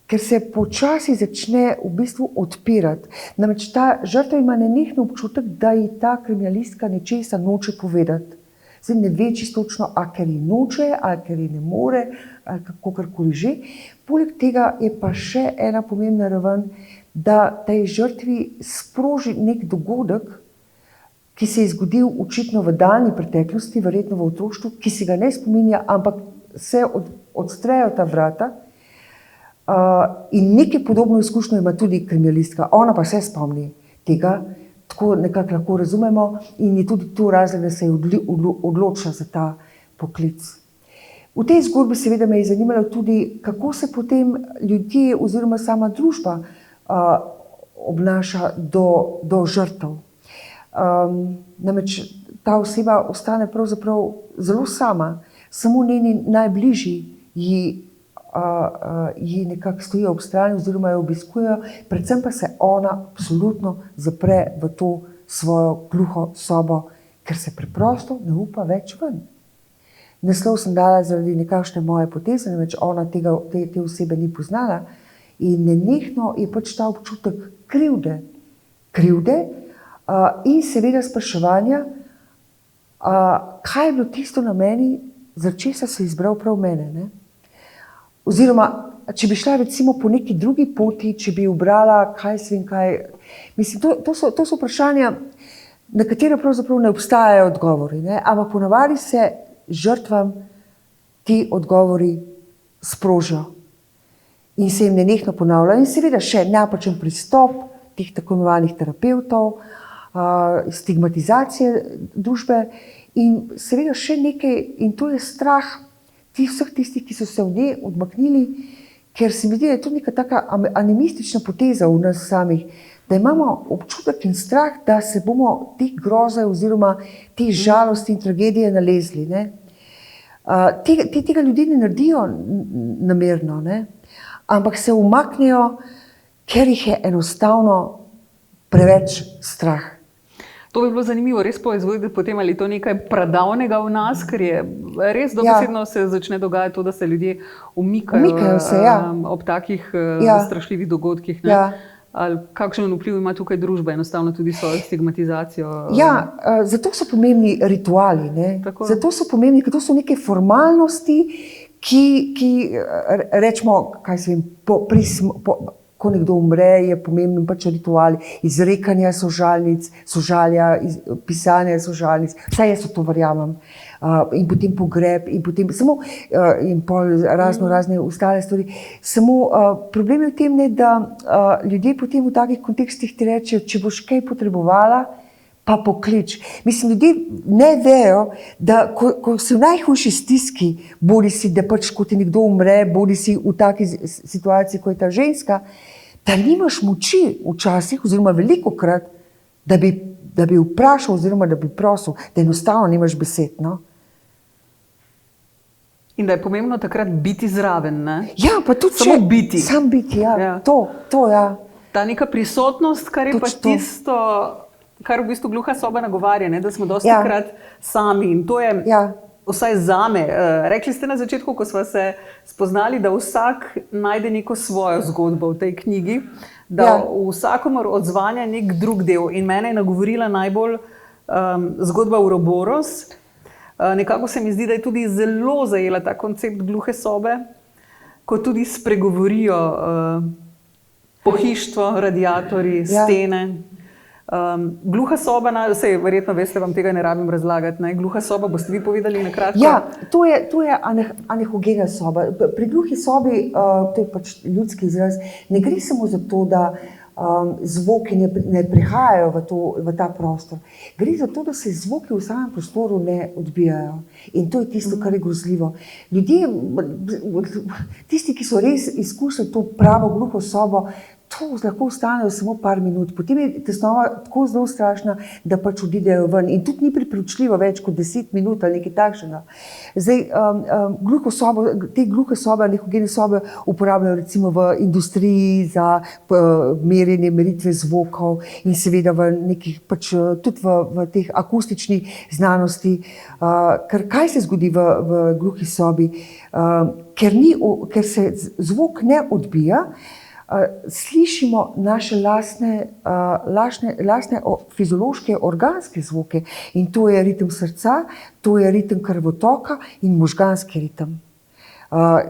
ker se počasi začne v bistvu odpirati. Namreč ta žrtev ima nenehno občutek, da ji ta kriminalistka nečesa noče povedati. Zdaj ne ve čisto točno, a ker ji noče, ali ker ji ne more, ali kakorkoli že. Poleg tega je pa še ena pomembna raven, da tej žrtvi sproži nek dogodek, ki se je zgodil očitno v daljni preteklosti, verjetno v otroštvu, ki si ga ne spominja, ampak se odstrejo ta vrata. In nekaj podobno izkušnjo ima tudi kriminalistka. Ona pa se spomni tega, tako nekako lahko razumemo in je tudi to razlog, da se je odločila za ta poklic. V tej zgodbi seveda me je zanimalo tudi, kako se potem ljudje oziroma sama družba obnaša do žrtev. Namreč ta oseba ostane pravzaprav zelo sama, samo njeni najbližji ji nekako stojijo ob strani oziroma jo obiskujejo, predvsem pa se ona absolutno zapre v to svojo gluho sobo, ker se preprosto ne upa več ven. Naslov sem dala zaradi nekakšne moje poteze, namreč ona te osebe ni poznala in nenehno je pač ta občutek krivde in seveda spraševanja, kaj je bilo tisto na meni, za česa se je izbral prav mene. Ne? Oziroma, če bi šla recimo po neki drugi poti, če bi ubrala mislim, to so vprašanja, na katera pravzaprav ne obstajajo odgovori, ne? Ampak ponavadi se žrtvam ti odgovori sprožijo in se jim nenehno ponavljajo. In seveda še napačen pristop teh tako imenovanih terapevtov, stigmatizacije družbe in seveda še nekaj, in to je strah vseh tistih, ki so se v njej odmaknili, ker se mi zdi, da je to neka taka animistična poteza v nas samih, da imamo občutek in strah, da se bomo te groze oziroma te žalosti in tragedije nalezli. Ne? Tega ljudje ne naredijo namerno, ne? Ampak se umaknejo, ker jih je enostavno preveč strah. To bi bilo zanimivo res poizvedeti potem, ali to nekaj pradavnega v nas, ker je res dobesedno se začne dogajati to, da se ljudje umikajo se, ja. Ob takih strašljivih dogodkih. Ne? Ja. Ali kakšen vpliv ima tukaj družba, enostavno tudi svojo stigmatizacijo? Ja, zato so pomembni rituali. Ne? Zato so pomembni, ker to so neke formalnosti, ki rečemo, kaj se vem, ko nekdo umre, je pomemben pač ritual izrekanja sožalnic, pisanja sožalnic, vsaj jaz to verjamem. In potem pogreb, in potem samo in pol razne ostale stvari. Samo problem je v tem, da ljudje potem v takih kontekstih ti rečejo, če boš kaj potrebovala, pa poklič. Mislim, ljudje ne vejo, da ko si v najhujši stiski, bodi si, da pač ko ti nekdo umre, bodi si v taki situaciji, ko je ta ženska, da nimaš moči včasih, oziroma velikokrat, da bi vprašal oziroma da bi prosil, da enostavno nimaš besed. No? In da je pomembno takrat biti zraven, ne? Ja, pa tudi samo biti. Sam biti, ja. Ja. To, ja. Ta neka prisotnost, kar je pač tisto, kar v bistvu gluha soba nagovarja, ne? Da smo dostikrat sami. In to je vsaj zame. Rekli ste na začetku, ko smo se spoznali, da vsak najde neko svojo zgodbo v tej knjigi, da vsakomur odzvanja nek drug del. In mene je nagovorila najbolj zgodba Uroboros. Nekako se mi zdi, da je tudi zelo zajela ta koncept gluhe sobe, ko tudi spregovorijo pohištvo, radiatorji, stene. Gluha soba, saj verjetno veste, vam tega ne rabim razlagati, ne? Gluha soba, boste vi povedali na kratko? Ja, to je anehogena soba. Pri gluhi sobi, to je pač ljudski izraz, ne gre samo za to, da zvoki ne prihajajo v ta prostor. Gre za to, da se zvoki v samem prostoru ne odbijajo. In to je tisto, kar je grozljivo. Ljudje, tisti, ki so res izkušali to pravo gluho sobo, to lahko ostanejo samo par minut. Potem je tesnova tako zelo strašna, da pač odidejo ven. In tudi ni priporočljivo več kot 10 minut ali nekaj takšnega. Zdaj, te gluhe sobe, anehogene sobe uporabljajo recimo v industriji za merjenje, meritve zvokov in seveda v nekih, pač tudi v teh akustičnih znanosti. Ker kaj se zgodi v gluhi sobi? Ker se zvok ne odbija, slišimo naše lastne fiziološke, organske zvoke in to je ritem srca, to je ritem krvotoka in možganski ritem.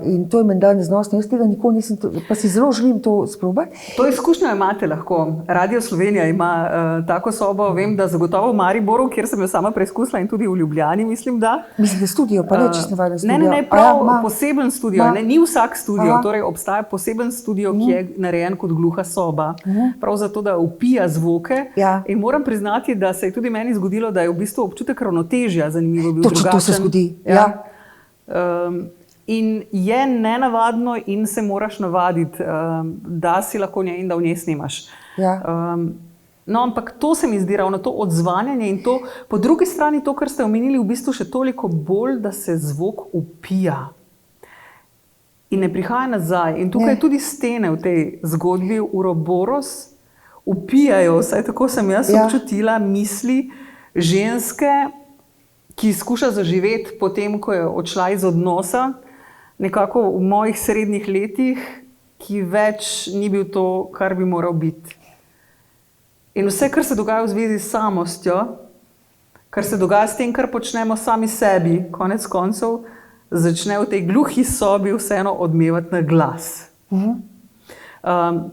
In to je menda neznosno. Jaz tega nikoli nisem, pa si zelo želim to sprobati. To izkušnjo imate lahko. Radio Slovenija ima tako sobo, vem, da zagotovo v Mariboru, kjer sem jo sama preizkusila in tudi v Ljubljani, mislim, da. Mislim, da studio, pa ne čisto navaden studio. Ne, prav poseben studio. Ni vsak studio, torej obstaja poseben studio, ki je narejen kot gluha soba. Prav zato, da vpija zvoke. In moram priznati, da se je tudi meni zgodilo, da je v bistvu občutek ravnotežja zanimivo bil drugačen. To se zgodi, ja. In je nenavadno in se moraš navaditi, da si lahko v njej in da v njej snimaš. Ja. No, ampak to se mi zdi ravno to odzvanjanje in to, po drugi strani to, kar ste omenili, v bistvu še toliko bolj, da se zvok upija in ne prihaja nazaj. In tukaj tudi stene v tej zgodbi Uroboros upijajo, vsaj tako sem jaz občutila, misli ženske, ki skuša zaživeti potem, ko je odšla iz odnosa, nekako v mojih srednjih letih, ki več ni bil to, kar bi moral biti. In vse, kar se dogaja v zvezi s samostjo, kar se dogaja s tem, kar počnemo sami sebi, konec koncev, začne v tej gluhi sobi vseeno odmevati na glas.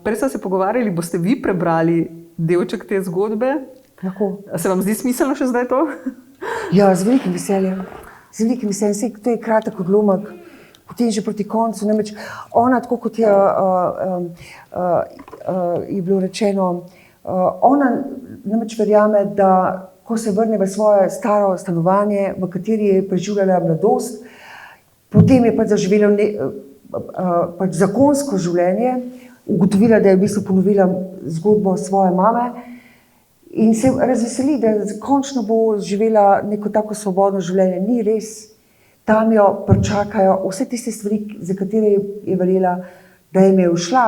Prej smo se pogovarjali, boste vi prebrali delček te zgodbe? Lahko. Se vam zdi smiselno še zdaj to? Ja, z velikim veseljem. Z velikim veseljem. To je kratek odlomek, potem že proti koncu. Namreč ona, tako kot je bilo rečeno, ona namreč verjame, da ko se vrne v svoje staro stanovanje, v kateri je preživljala mladost, potem je pač zaživela pač zakonsko življenje, ugotovila, da je v bistvu ponovila zgodbo svoje mame in se razveseli, da končno bo živela neko tako svobodno življenje. Ni res. Tam jo pričakajo vse tiste stvari, za katere je verjela, da jim je ušla.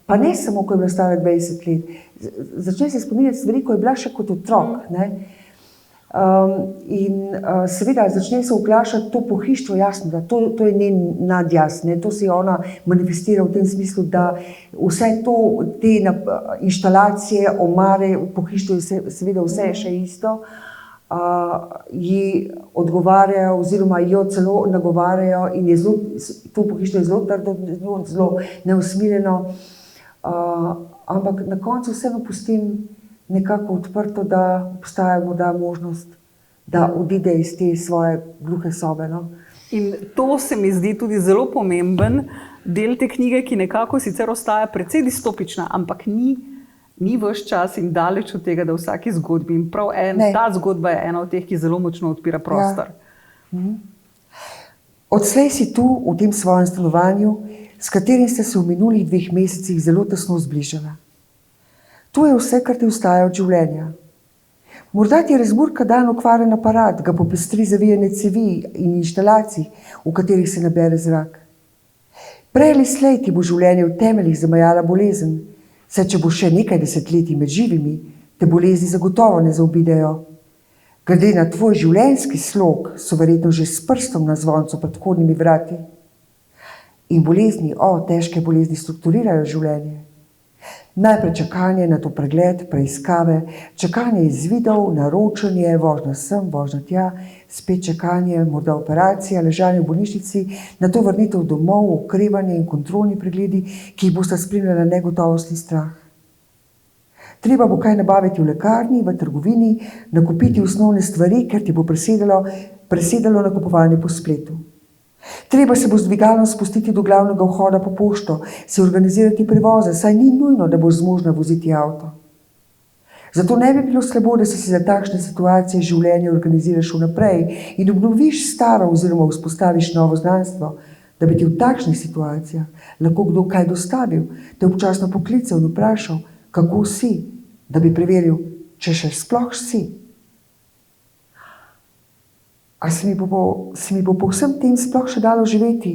Pa ne samo, ko je bila stara 20 let. Začne se spominjati stvari, ko je bila še kot otrok. Seveda začne se oglašati to pohištvo, jasno, da to je njen nadjaz, to se je ona manifestira v tem smislu, da vse to, te inštalacije, omare, pohištvo je seveda vse še isto, ji odgovarjajo oziroma jo celo nagovarjajo in je to pohištvo je zelo trdo, zelo neusmiljeno, ampak na koncu vseeno pustim nekako odprto, da obstaja morda možnost, da odide iz te svoje gluhe sobe. In to se mi zdi tudi zelo pomemben del te knjige, ki nekako sicer ostaja precej distopična, ampak ni ves čas in daleč od tega, da v vsaki zgodbi. In prav ta zgodba je ena od teh, ki zelo močno odpira prostor. Ja. Odslej si tu, v tem svojem stanovanju, s katerim ste se v minulih 2 mesecih zelo tesno zbližala. To je vse, kar ti ostaja od življenja. Morda ti razburka dan okvaren aparat, ga popestri zavijane cevi in inštalacij, v katerih se nabere zrak. Prej ali slej ti bo življenje v temeljih zamajala bolezen, saj če bo še nekaj desetletij med živimi, te bolezni zagotovo ne zaobidejo. Glede na tvoj življenjski slog so verjetno že s prstom na zvoncu pred vhodnimi vrati. In bolezni, težke bolezni strukturirajo življenje. Najprej čakanje na to pregled, preiskave, čakanje izvidov, naročanje, vožnja sem, vožnja tja, spet čakanje, morda operacija, ležanje v bolnišnici, nato vrnitev domov, okrevanje in kontrolni pregledi, ki jih bosta spremljala negotovost in strah. Treba bo kaj nabaviti v lekarni, v trgovini, nakupiti osnovne stvari, ker ti bo presedalo nakupovanje po spletu. Treba se bo z dvigalom spustiti do glavnega vhoda po pošto, si organizirati prevoze, saj ni nujno, da boš zmožna voziti avto. Zato ne bi bilo slabo, da si za takšne situacije življenje organiziraš vnaprej in obnoviš staro oziroma vzpostaviš novo znanstvo, da bi ti v takšnih situacijah lahko kdo kaj dostavil, te občasno poklical in vprašal, kako si, da bi preveril, če še sploh si. A se mi bo po vsem tem sploh še dalo živeti,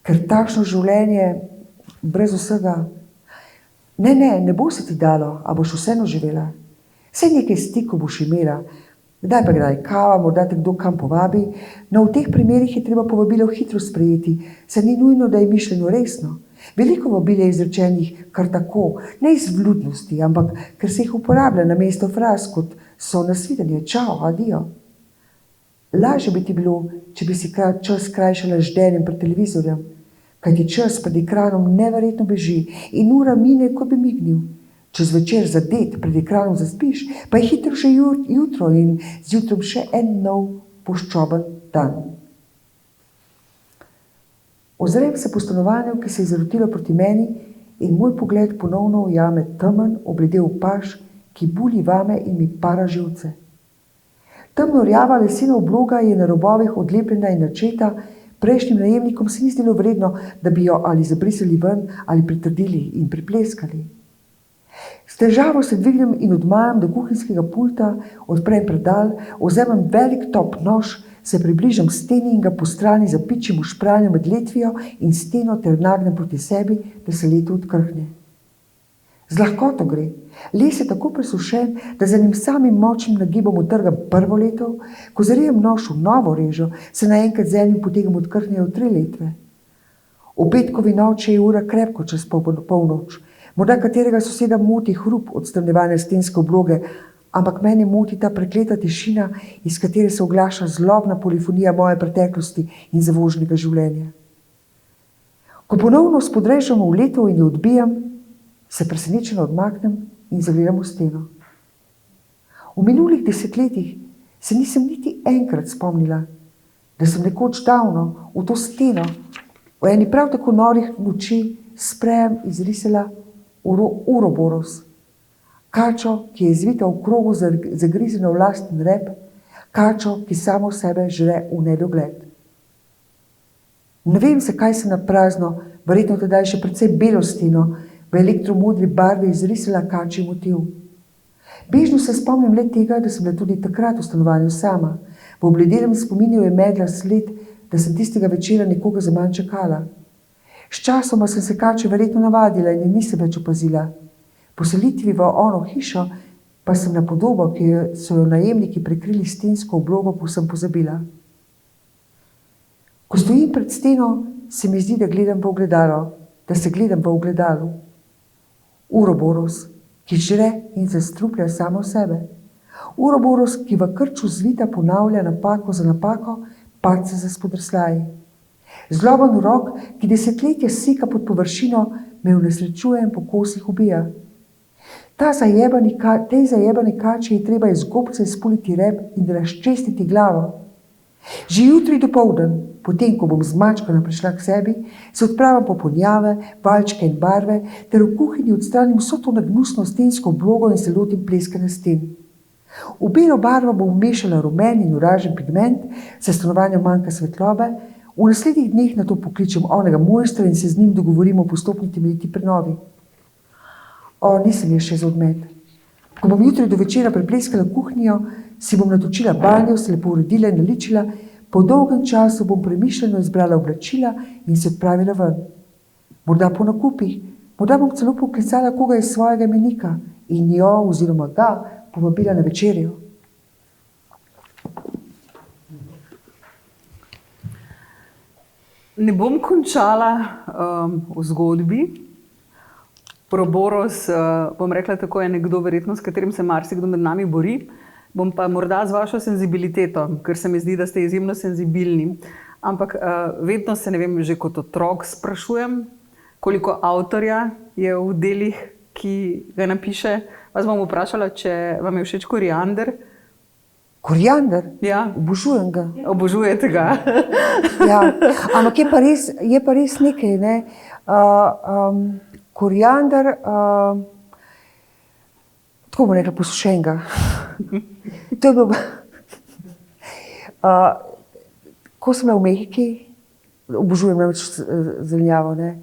ker takšno življenje brez vsega. Ne bo se ti dalo, a boš vseeno živela. Vse nekaj stikov boš imela, kdaj pa kdaj kava, morda te kdo kam povabi, no v teh primerih je treba povabilo hitro sprejeti, saj ni nujno, da je mišljeno resno. Veliko vabil je izrečenih kar tako, ne iz vljudnosti, ampak ker se jih uporablja namesto fraz, kot so nasvidenje, čao, adijo. Lažje bi ti bilo, če bi si čas skrajšala ždenjem pred televizorjem, kajti čas pred ekranom neverjetno beži in ura mine, kot bi mignil. Če zvečer zadet pred ekranom zaspiš, pa je hitro že jutro in z jutrom še en nov puščoben dan. Ozrem se po stanovanju, ki se je zarotilo proti meni in moj pogled ponovno ujame temen, obledel paž, ki buli vame in mi para živce. Temno rjava lesena obloga je na robovih odlepljena in načeta, prejšnjim najemnikom se ni zdelo vredno, da bi jo ali zabrisali ven ali pritrdili in pripleskali. S težavo se dvignem in odmajam do kuhinjskega pulta, odprem predal, vzamem velik top nož, se približam steni in ga po strani zapičim v špranjo med letvijo in steno ter nagnem proti sebi, da se leto odkrhne. Z lahkoto gre. Les je tako presušen, da za njim samim močnim nagibom utrgam prvo leto, ko zarijem nož v novo režo, se naenkrat z enim potegom odkrhnejo 3 letve. V petkovi noči je ura krepko čez polnoč. Morda katerega soseda moti hrup odstranjevanja stenske obloge, ampak mene moti ta prekleta tišina, iz katere se oglaša zlobna polifonija moje preteklosti in zavožnega življenja. Ko ponovno spodrežemo v leto in jo odbijam, se presenečeno odmaknem in zagledam v steno. V minulih desetletjih se nisem niti enkrat spomnila, da sem nekoč davno v to steno v eni prav tako norih noči sprejem izrisala Uroboros, kačo, ki je zvita v krogu zagrizena v lasten rep, kačo, ki samo sebe žre v nedogled. Ne vem, zakaj sem na prazno, verjetno tedaj še precej belo steno, v elektromodri barvi izrisala kačji motiv. Bežno se spomnim le tega, da sem bila tudi takrat v stanovanju sama. V obledelem spominju je medla sled, da sem tistega večera nekoga zaman čakala. Sčasoma sem se kače verjetno navadila in je nisem več opazila. Po selitvi v ono hišo pa sem na podobo, ki so jo najemniki prekrili stensko oblogo, povsem pozabila. Ko stojim pred steno, se mi zdi, da gledam v ogledalo, da se gledam v ogledalu. Uroboros, ki žre in zastruplja samo sebe. Uroboros, ki v krču zvita ponavlja napako za napako, padce za spodrsljaji. Zloben urok, ki desetletja seka pod površino, me unesrečuje in po kosih ubija. Tej zajebani kači je treba iz gobca izpuliti rep in razčestiti glavo. Že jutri dopoldan, potem ko bom zmačkana prišla k sebi, se odpravim po ponjave, valčke in barve, ter v kuhinji odstranim vso to nagnusno stensko oblogo in se lotim pleskanja sten. V belo barvo bom vmešala rumen in uražen pigment, saj stanovanju manjka svetlobe, v naslednjih dneh nato pokličem onega mojstra in se z njim dogovorimo o postopni temeljiti prenovi. Nisem je še za odmet. Ko bom jutri do večera prepleskala kuhinjo, si bom natočila banjo, se lepo uredila in naličila, po dolgem času bom premišljeno izbrala oblačila in se odpravila ven. Morda po nakupih, morda bom celo poklicala koga iz svojega imenika in jo oziroma ga povabila na večerjo. Ne bom končala v zgodbi. Uroboros, bom rekla tako, je nekdo verjetno, s katerim se marsikdo med nami bori. Bom pa morda z vašo senzibiliteto, ker se mi zdi, da ste izjemno senzibilni. Ampak vedno se, ne vem, že kot otrok sprašujem, koliko avtorja je v delih, ki ga napiše. Vas bom vprašala, če vam je všeč koriander. Koriander? Ja. Obožujem ga. Obožujete ga. Ja, ampak je pa res nekaj, ne? Koriander, tako bom rekla, posušenega. To je bil... Ko sem bila v Mehiki, obožujem namreč zelenjavo, ne?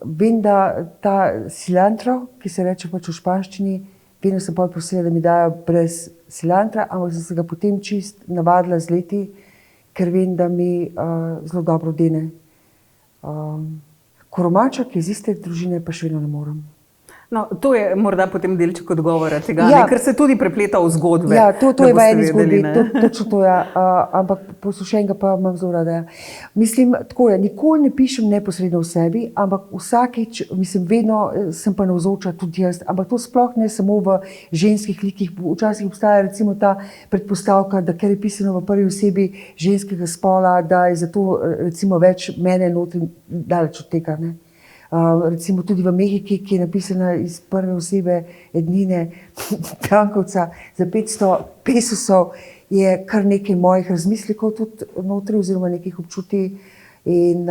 Vem, da ta cilantro, ki se reče pač v španščini, vedno sem pa prosila, da mi dajo brez cilantra, ampak sem se ga potem čist navadila z leti, ker vem, da mi zelo dobro dene. Koromača, ki je iz iste družine, pa še vedno ne morem. No, to je morda potem delček odgovora tega, Ja. ker se tudi prepleta v zgodbe. Ja, to da je v boste eni zgodbi, vedeli, točno to je, ampak posušenega pa imam zelo rada. Mislim, tako je, nikoli ne pišem neposredno v sebi, ampak vsakič, mislim, vedno sem pa navzoča tudi jaz, ampak to sploh ne samo v ženskih likih, včasih obstaja recimo ta predpostavka, da ker je pisano v prvi osebi ženskega spola, da je zato recimo več mene notri, daleč od tega, ne. Recimo tudi v Mehiki, ki je napisana iz prve osebe Ednine Tankovca za 500 pesosov, je kar nekaj mojih razmislekov tudi notri oziroma nekih občutij in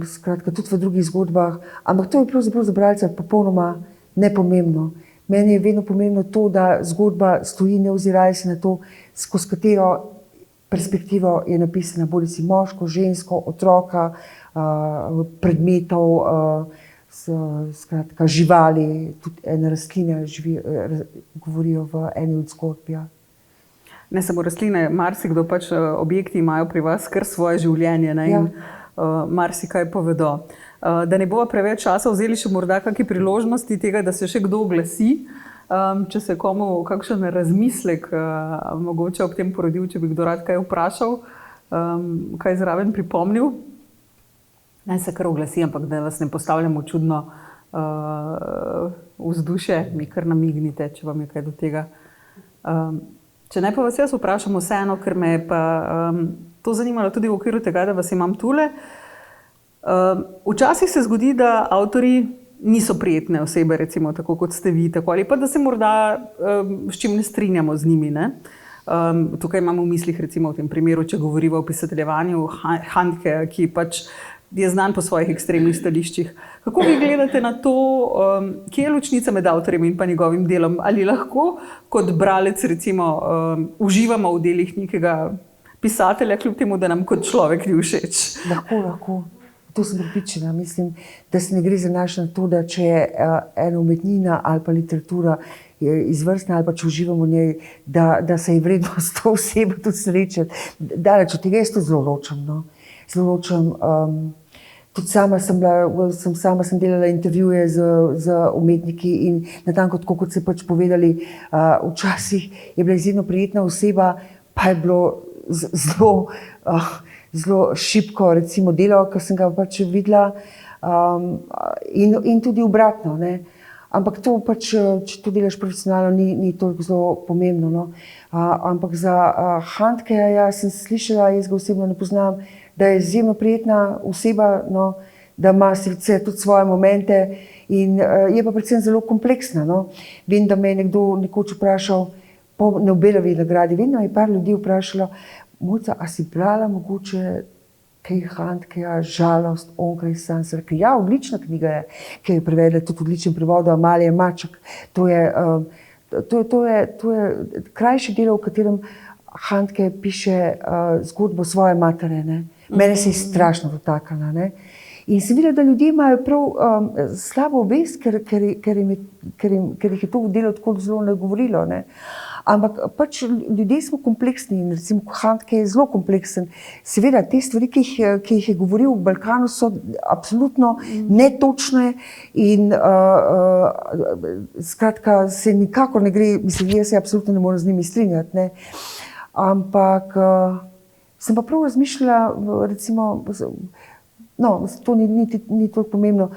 skratka tudi v drugih zgodbah, ampak to je pravzaprav za bralca popolnoma nepomembno. Meni je vedno pomembno to, da zgodba stoji, ne oziraje se na to, skozi katero perspektivo je napisana, bodi si moško, žensko, otroka, predmetov, skratka, živali, tudi ene rastline govorijo v eni od zgodb. Ja. Ne samo rastline, marsikdo pač objekti imajo pri vas kar svoje življenje, ne, in marsikaj povedo. Da ne bo preveč časa vzeli še morda kakšne priložnosti tega, da se še kdo oglasi, če se komu kakšen razmislek mogoče ob tem porodil, če bi kdo rad kaj vprašal, kaj zraven pripomnil. Naj se kar oglasi, ampak da vas ne postavljamo čudno vzdušje, mi kar namignite, če vam je kaj do tega. Če ne pa vas jaz vprašam vseeno, ker me je pa to zanimalo tudi v okviru tega, da vas imam tule. Včasih se zgodi, da avtorji niso prijetne osebe, recimo tako kot ste vi, tako, ali pa da se morda s čim ne strinjamo z njimi. Ne? Tukaj imamo v mislih recimo v tem primeru, če govorimo o pisateljevanju Handke, ki pač je znan po svojih ekstremnih stališčih. Kako vi gledate na to, kje je ločnica med avtorjem in pa njegovim delom? Ali lahko kot bralec recimo uživamo v delih nekega pisatelja, kljub temu, da nam kot človek ni všeč? Lahko. To sem prepričana. Mislim, da se ne gre zanašati na to, da če je ena umetnina ali pa literatura izvrstna ali pa če uživamo v njej, da se je vredno s to osebo tudi srečati. Daleč od tega, jaz to zelo ločem. No. Zelo ločem. Tudi sama sem delala intervjuje z umetniki in natanko tako, kot ste pač povedali, včasih je bila izjemno prijetna oseba, pa je bilo zelo šibko recimo delo, ker sem ga pač videla, in tudi obratno. Ne. Ampak to pač, če to delaš profesionalno, ni toliko zelo pomembno. No. Ampak za Handkeja ja, sem slišala, jaz ga osebno ne poznam, da je izjemno prijetna oseba, no, da ima sicer tudi svoje momente in je pa predvsem zelo kompleksna. No. Vem, da me je nekdo nekoč vprašal po Nobelovi nagradi, vedno je par ljudi vprašalo, Mojca, a si brala mogoče kaj Handkeja, Žalost, onkraj san? Sem rekla, ja, odlična knjiga je, ki je prevedla tudi odličen prevod Amalije Maček. To je krajše delo, v katerem Handke piše zgodbo svoje matere. Ne. Mene se je strašno dotaknila. Ne. In sem videla, da ljudje imajo prav slabo vest, ker jih je to delo tako zelo nagovorilo. Ne. Ampak pač ljudje smo kompleksni in recimo Handke je zelo kompleksen. Seveda, te stvari, ki jih je govoril v Balkanu, so absolutno netočne in skratka se nikakor ne gre, mislim, jaz se absolutno ne morem z njimi strinjati. Ne. Ampak sem pa prav razmišljala, recimo, no, to ni toliko pomembno.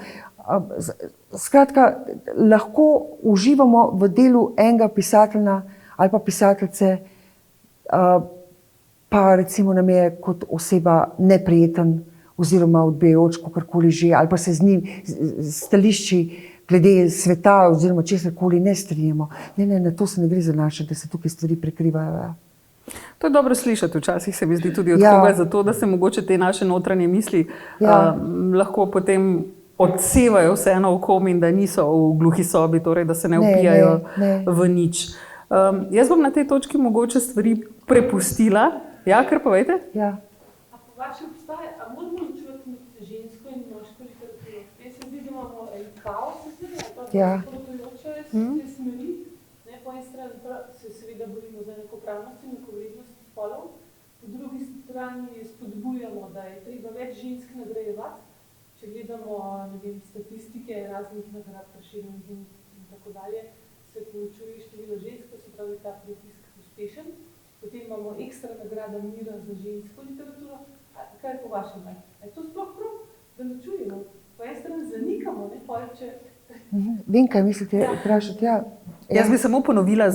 Skratka, lahko uživamo v delu enega pisatelja ali pa pisateljice, pa recimo nam je kot oseba neprijeten oziroma odbijajoč, kakorkoli že, ali pa se z njim stališči glede sveta oziroma česarkoli ne strinjamo. Ne, na to se ne gre zanašati, da se tukaj stvari prekrivajo. To je dobro slišati, včasih se mi zdi tudi od koga, zato da se mogoče te naše notranje misli lahko potem odsevajo vseeno v kom in da niso v gluhi sobi, torej da se ne vpijajo v nič. Jaz bom na tej točki mogoče stvari prepustila. Ja, kar povejte? Ja. A po vašem obstaje, a moramo ločevati med žensko in moško literaturo? Jaz se zdi, da imamo en kaos, ali pa protujoče te smeri. Po eni strani se seveda borimo za enakopravnost in enakovrednost spolov, po drugi strani spodbujamo, da je treba več žensk nagrajevati. Če gledamo, ne vem, statistike raznih nagrad, Prešernovih in tako dalje, se povečuje število žensk, se pravi ta pritisk uspešen. Potem imamo ekstra nagrada Mira za žensko literaturo. Kaj je po vašem? Je to sploh prav, da ločujemo? Po eni strani zanikamo, ne, če... Vem, kaj mislite vprašati, ja. Jaz bi samo ponovila,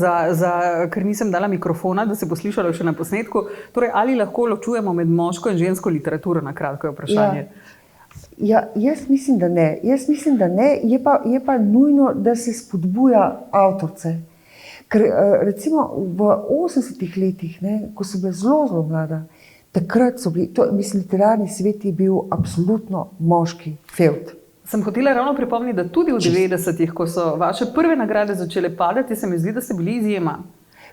ker nisem dala mikrofona, da se bo slišalo še na posnetku. Torej, ali lahko ločujemo med moško in žensko literaturo, na kratko je vprašanje. Ja, jaz mislim, da ne. Je pa nujno, da se spodbuja avtorice. Ker recimo v 80-ih letih, ne, ko so bile zelo mlada, takrat so bili, mislim, literarni svet je bil absolutno moški fevd. Sem hotela ravno pripomniti, da tudi v 90-ih, ko so vaše prve nagrade začele padati, se mi zdi, da ste bili izjema.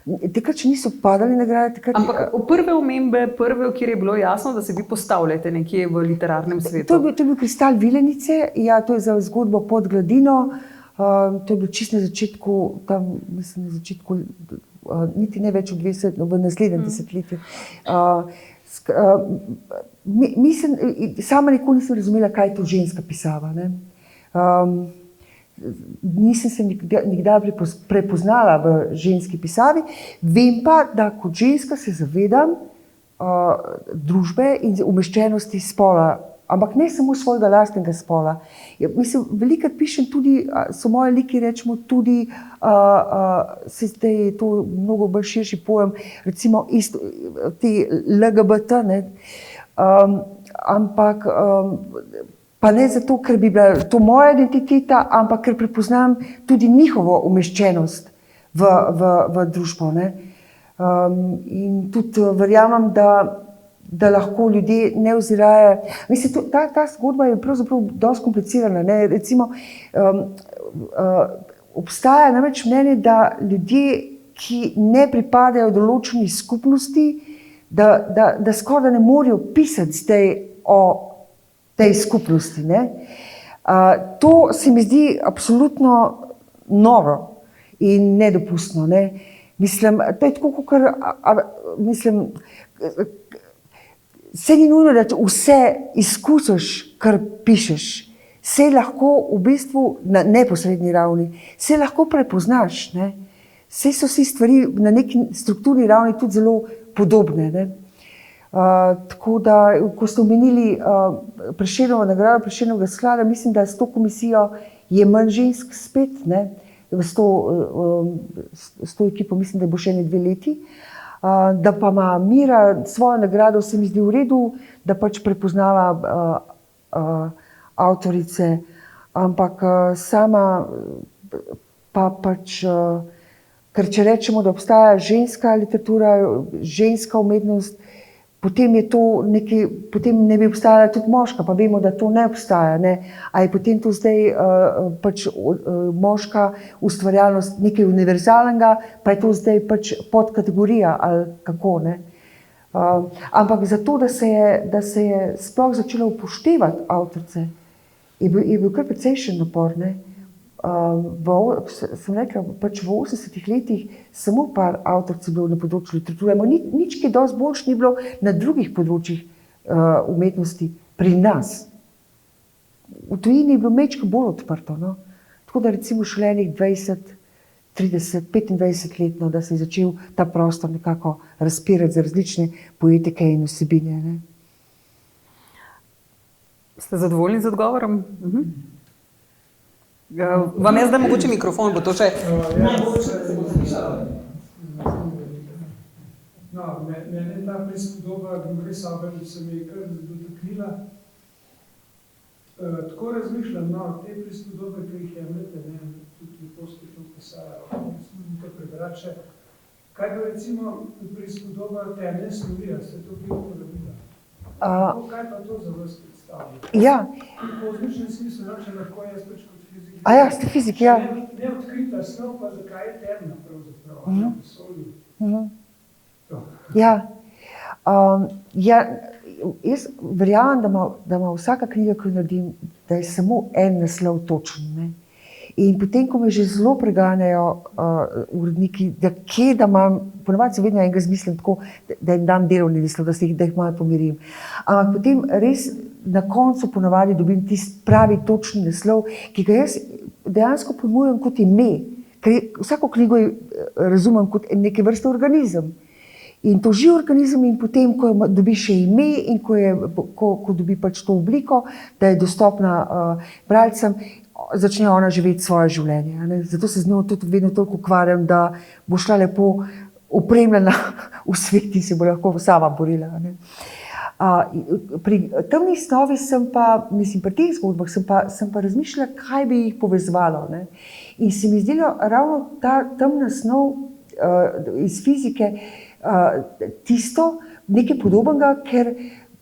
Takrat še niso padali nagrade. Ampak prve omembe, kjer je bilo jasno, da se vi postavljate nekje v literarnem svetu. To je bil Kristal Vilenice, ja, to je za zgodbo Pod gladino. To je bilo čisto na začetku, tam, mislim, na začetku, niti ne več v naslednjem desetletju. Sama nikoli nisem razumela, kaj je to ženska pisava. Nisem se nikdar prepoznala v ženski pisavi. Vem pa, da kot ženska se zavedam družbe in umeščenosti spola, ampak ne samo svojega lastnega spola. Mislim, velikokrat pišem tudi, so moje liki, rečemo tudi, zdaj je to mnogo bolj širši pojem, recimo te LGBT, ne, ampak pa ne zato, ker bi bila to moja identiteta, ampak ker prepoznam tudi njihovo umeščenost v družbo. Ne. In tudi verjamem, da lahko ljudje ne ozirajo. Mislim, ta zgodba je pravzaprav dosti komplicirana. Ne. Recimo, obstaja namreč mnenje, da ljudje, ki ne pripadajo določeni skupnosti, da skoraj ne morejo pisati zdaj o tej skupnosti. Ne. To se mi zdi absolutno noro in nedopustno. Ne. Mislim, to je tako, mislim, se ni nujno, da vse izkusiš, kar pišeš. Se lahko v bistvu na neposredni ravni, se lahko prepoznaš. Ne. Se so si stvari na neki strukturni ravni tudi zelo podobne. Ne. Tako da, ko ste omenili Prešernovo nagrado Prešernovega sklada, mislim, da s to komisijo je manj žensk spet, ne, s to ekipo mislim, da bo še 2 leti. Da pa ima Mira svojo nagrado, se mi zdi v redu, da pač prepoznava avtorice, ampak sama pa pač, ker če rečemo, da obstaja ženska literatura, ženska umetnost, potem je to nekaj, potem ne bi obstajala tudi moška, pa vemo, da to ne obstaja. Ne? A je potem to zdaj pač moška ustvarjalnost nekaj univerzalnega, pa je to zdaj pač podkategorija ali kako. Ne? Ampak zato, da se je sploh začelo upoštevati avtorice, je bil kar precejšen napor. Ne? Sem rekla, pač v 80-ih letih samo par avtoric je bilo na področju literature, nič kaj dosti boljš ni bilo na drugih področjih umetnosti pri nas. V tujini je bilo mečko bolj odprto. No? Tako da recimo šele 20, 30, 25 let, no, da se je začel ta prostor nekako razpirati za različne poetike in vsebine. Ne? Ste zadovoljni z odgovorom? Vam jaz zdaj mogoče mikrofon, bo to še... Mene ta prispodoba Gre Saber se mi je kar dotaknila. Tako razmišljam, te prispodobe, ki jih jemljete, tudi lepo ste to pisali, mislim, to prebrati še. Kaj bo recimo prispodoba Temne snovi, ste to bilo uporabila? Kaj pa to za vas predstavlja? Ja. V pozničnem smislu, če lahko jaz pač kot fizik. Ste fizik, ja. Neodkrita snov, pa zakaj je temna pravzaprav, v vesolju. Ja. Jaz verjamem, da ima vsaka knjiga, ki jo naredim, da je samo en naslov točen. Ne? In potem, ko me že zelo preganjajo uredniki, da imam, ponavadi se vedno enega zmislim tako, da jim dam delovni naslov, da jih malo pomirim. Ampak potem res na koncu ponavadi dobim tisti pravi točni naslov, ki ga jaz dejansko pojmujem kot ime, ker vsako knjigo razumem kot neke vrste organizem. In to živ organizem in potem, ko dobi še ime in ko dobi pač to obliko, da je dostopna bralcem, začne ona živeti svoje življenje. Ne? Zato se z njo tudi vedno toliko ukvarjam, da bo šla lepo opremljena v svet in se bo lahko sama borila. Ne? Pri Temni snovi sem pa, mislim, pri teh zgodbah sem pa razmišljala, kaj bi jih povezovalo. Ne? In se mi zdelo ravno ta temna snov iz fizike tisto, nekaj podobnega, ker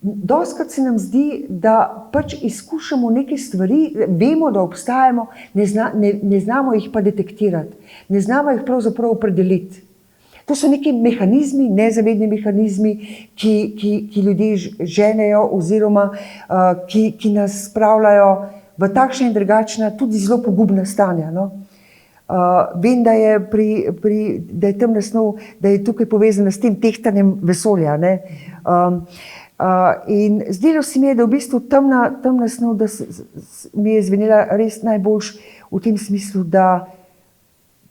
Dostikrat se nam zdi, da pač izkušamo neke stvari, vemo, da obstajamo, ne znamo jih pa detektirati, ne znamo jih pravzaprav opredeliti. To so neki mehanizmi, nezavedni mehanizmi, ki ljudi ženejo oziroma ki nas spravljajo v takšna in drugačna, tudi zelo pogubna stanja. No? Vem, da je, da je temna snov, da je tukaj povezana s tem tehtanjem vesolja. Ne? In zdelo se mi je, da v bistvu temna snov, da mi je zvenela res najboljš v tem smislu, da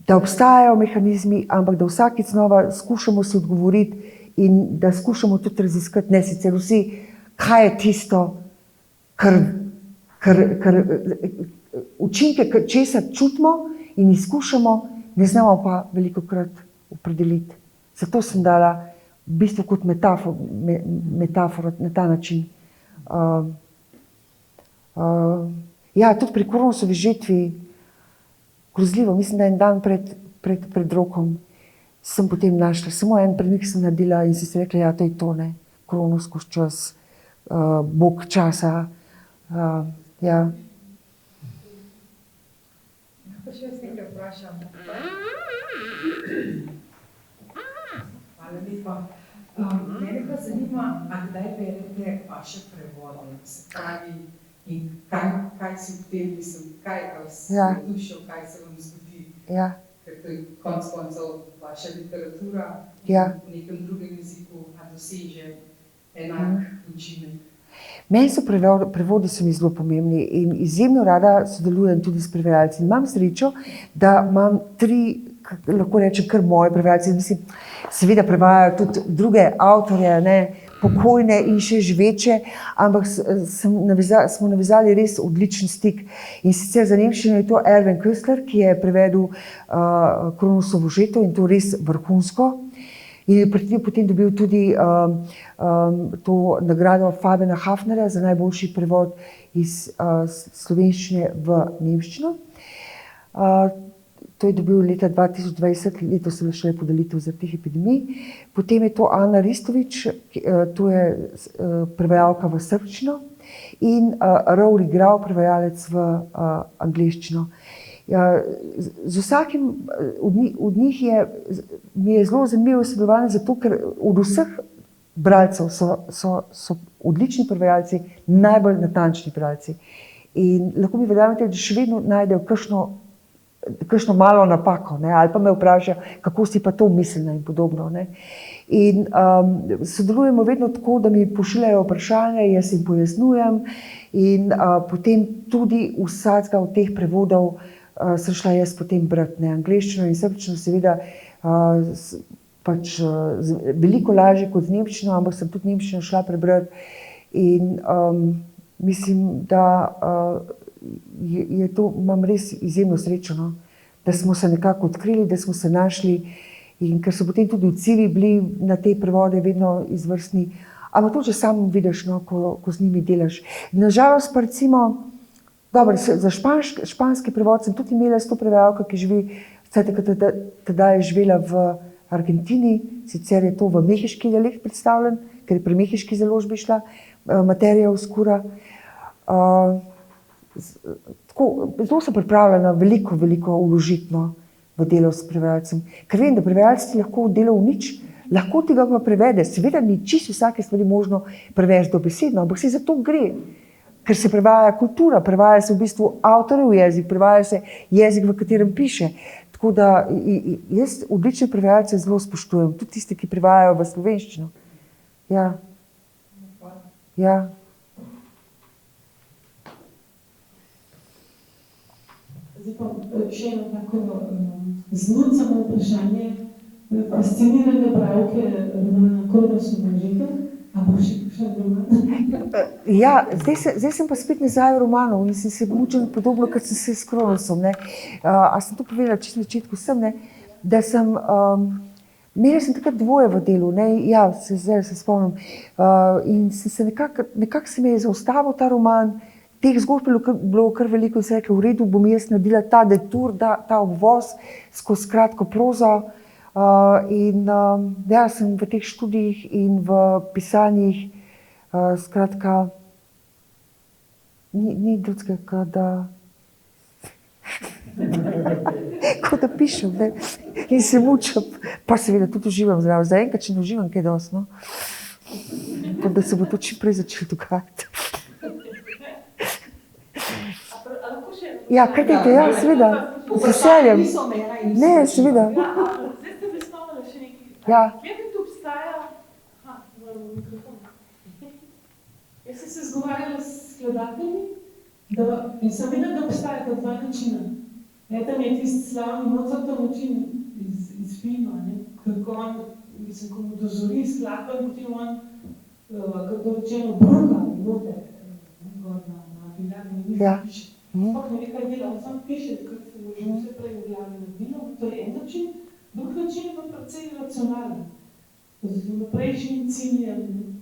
obstajajo mehanizmi, ampak da vsakič znova skušamo se odgovoriti in da skušamo tudi raziskati, ne sicer vsi, kaj je tisto, kar učinke, česa čutimo in izkušamo, ne znamo pa velikokrat opredeliti. Zato sem dala v bistvu kot metaforo na ta način. Ja, tudi pri Kronosovi žetvi, grozljivo, mislim, da en dan pred rokom sem potem našla, samo en premik sem naredila in si se rekla, ja, to je to, ne, Kronos skozi čas, Bog časa, ja. Pa še jaz nekaj vprašam. Hvala lepa. Mene pa zanima, a kdaj berete vaše prevode, se pravi, in kaj si v tem, mislim, kaj vas je dušo, kaj se vam zgodi, ker to je konec koncev vaša literatura v nekem drugem jeziku, a doseže enak učinek. Meni so prevodi so mi zelo pomembni in izjemno rada sodelujem tudi s prevajalci. Imam srečo, da imam 3, lahko rečem, kar moje prevajalce, mislim, seveda prevajajo tudi druge avtorje, ne, pokojne in še živeče, ampak smo navezali res odličen stik. In sicer za nemščino je to Erwin Köstler, ki je prevedel Kronosovo žeto in to res vrhunsko. In je potem dobil tudi to nagrado Fabiana Hafnerja za najboljši prevod iz slovenščine v nemščino. To je dobil leta 2020, letos je šele podelitev za teh epidemij. Potem je to Ana Ristovič, to je prevajalka v srbščino in Rowley Grau, prevajalec v angleščino. Z vsakim od njih mi je zelo zanimivo sodelovanje, zato ker od vseh bralcev so odlični prevajalci, najbolj natančni bralci. In lahko mi verjamete, da še vedno najdejo kakšno malo napako, ne, ali pa me vprašajo, kako si pa to mislila in podobno. Ne. In sodelujemo vedno tako, da mi pošiljajo vprašanja, jaz jim pojasnjujem in potem tudi vsakega od teh prevodov sem šla jaz potem brati, ne, angleščino in srbščino, seveda pač veliko lažje kot z nemščino, ampak sem tudi nemščino šla prebrati in mislim, da je to, imam res izjemno srečo, no, da smo se nekako odkrili, da smo se našli in ker so potem tudi odzivi bili na te prevode vedno izvrstni, ampak to, če sam vidiš, no, ko z njimi delaš. Nažalost pa recimo, dobro, za španski prevod sem tudi imela 100 prevajalka, ki živi, tedaj je živela v Argentini, sicer je to v mehiški dialekt predstavljen, ker je pri mehiški založbi šla, Materia Oscura. Zelo sem pripravljena veliko vložitno v delo s prevajalcem, ker vem, da prevajalec ti lahko dela v nič, lahko ti ga pa prevede, seveda ni čisto vsake stvari možno prevesti dobesedno, ampak se za to gre. Ker se prevaja kultura, prevaja se v bistvu avtorjev jezik, prevaja se jezik, v katerem piše. Tako da jaz odlične prevajalce zelo spoštujem, tudi tiste, ki prevajajo v slovenščino. Ja. Ja. Zdaj pa še eno tako znucamo vprašanje. Fascinirane bralke romana Kronosovo žeto. A bo še kakšen roman? Ja, zdaj sem pa spet nazaj v romanu in sem se mučila podobno, kot sem se s Kronosom. A sem to povedala čisto na začetku sem, ne, da sem, imela sem takrat dvoje v delu, ne, ja, zdaj se spomnim. In sem se nekako se mi je zaustavil ta roman, teh zgodb bilo kar veliko in se rekla, v redu, bom jaz naredila ta detur, ta obvoz skozi kratko prozo. In ja, sem v teh študijih in v pisanjih Skratka, ni drugega, da kot da pišem, ne? In se mučam, pa seveda tudi uživam zdravo. Zaenkrat, če ne uživam, kaj dosti, no? Da se bo to čim prej začelo dogajati. Ja, kaj dajte, ja, seveda, z veseljem. Ne, seveda. Zdaj ste predstavljali še nekaj. Ja. Kje tudi obstaja... mikrofon. Jaz sem se zgovarjala s skladatelji in sem videla, da obstajata dva načina. Tam je tisti slavni Mozartov način iz filma, kako on, ko mu dozori skladba in potem on, kako rečeno, bruha note, gor na biljardni mizi piše. Sploh ne ve, kaj dela, on sam piše, ker se mu že vse prej v glavi nadvilo. To je en način. Drug način je pa precej racionalen. Z naprejšnjim ciljem,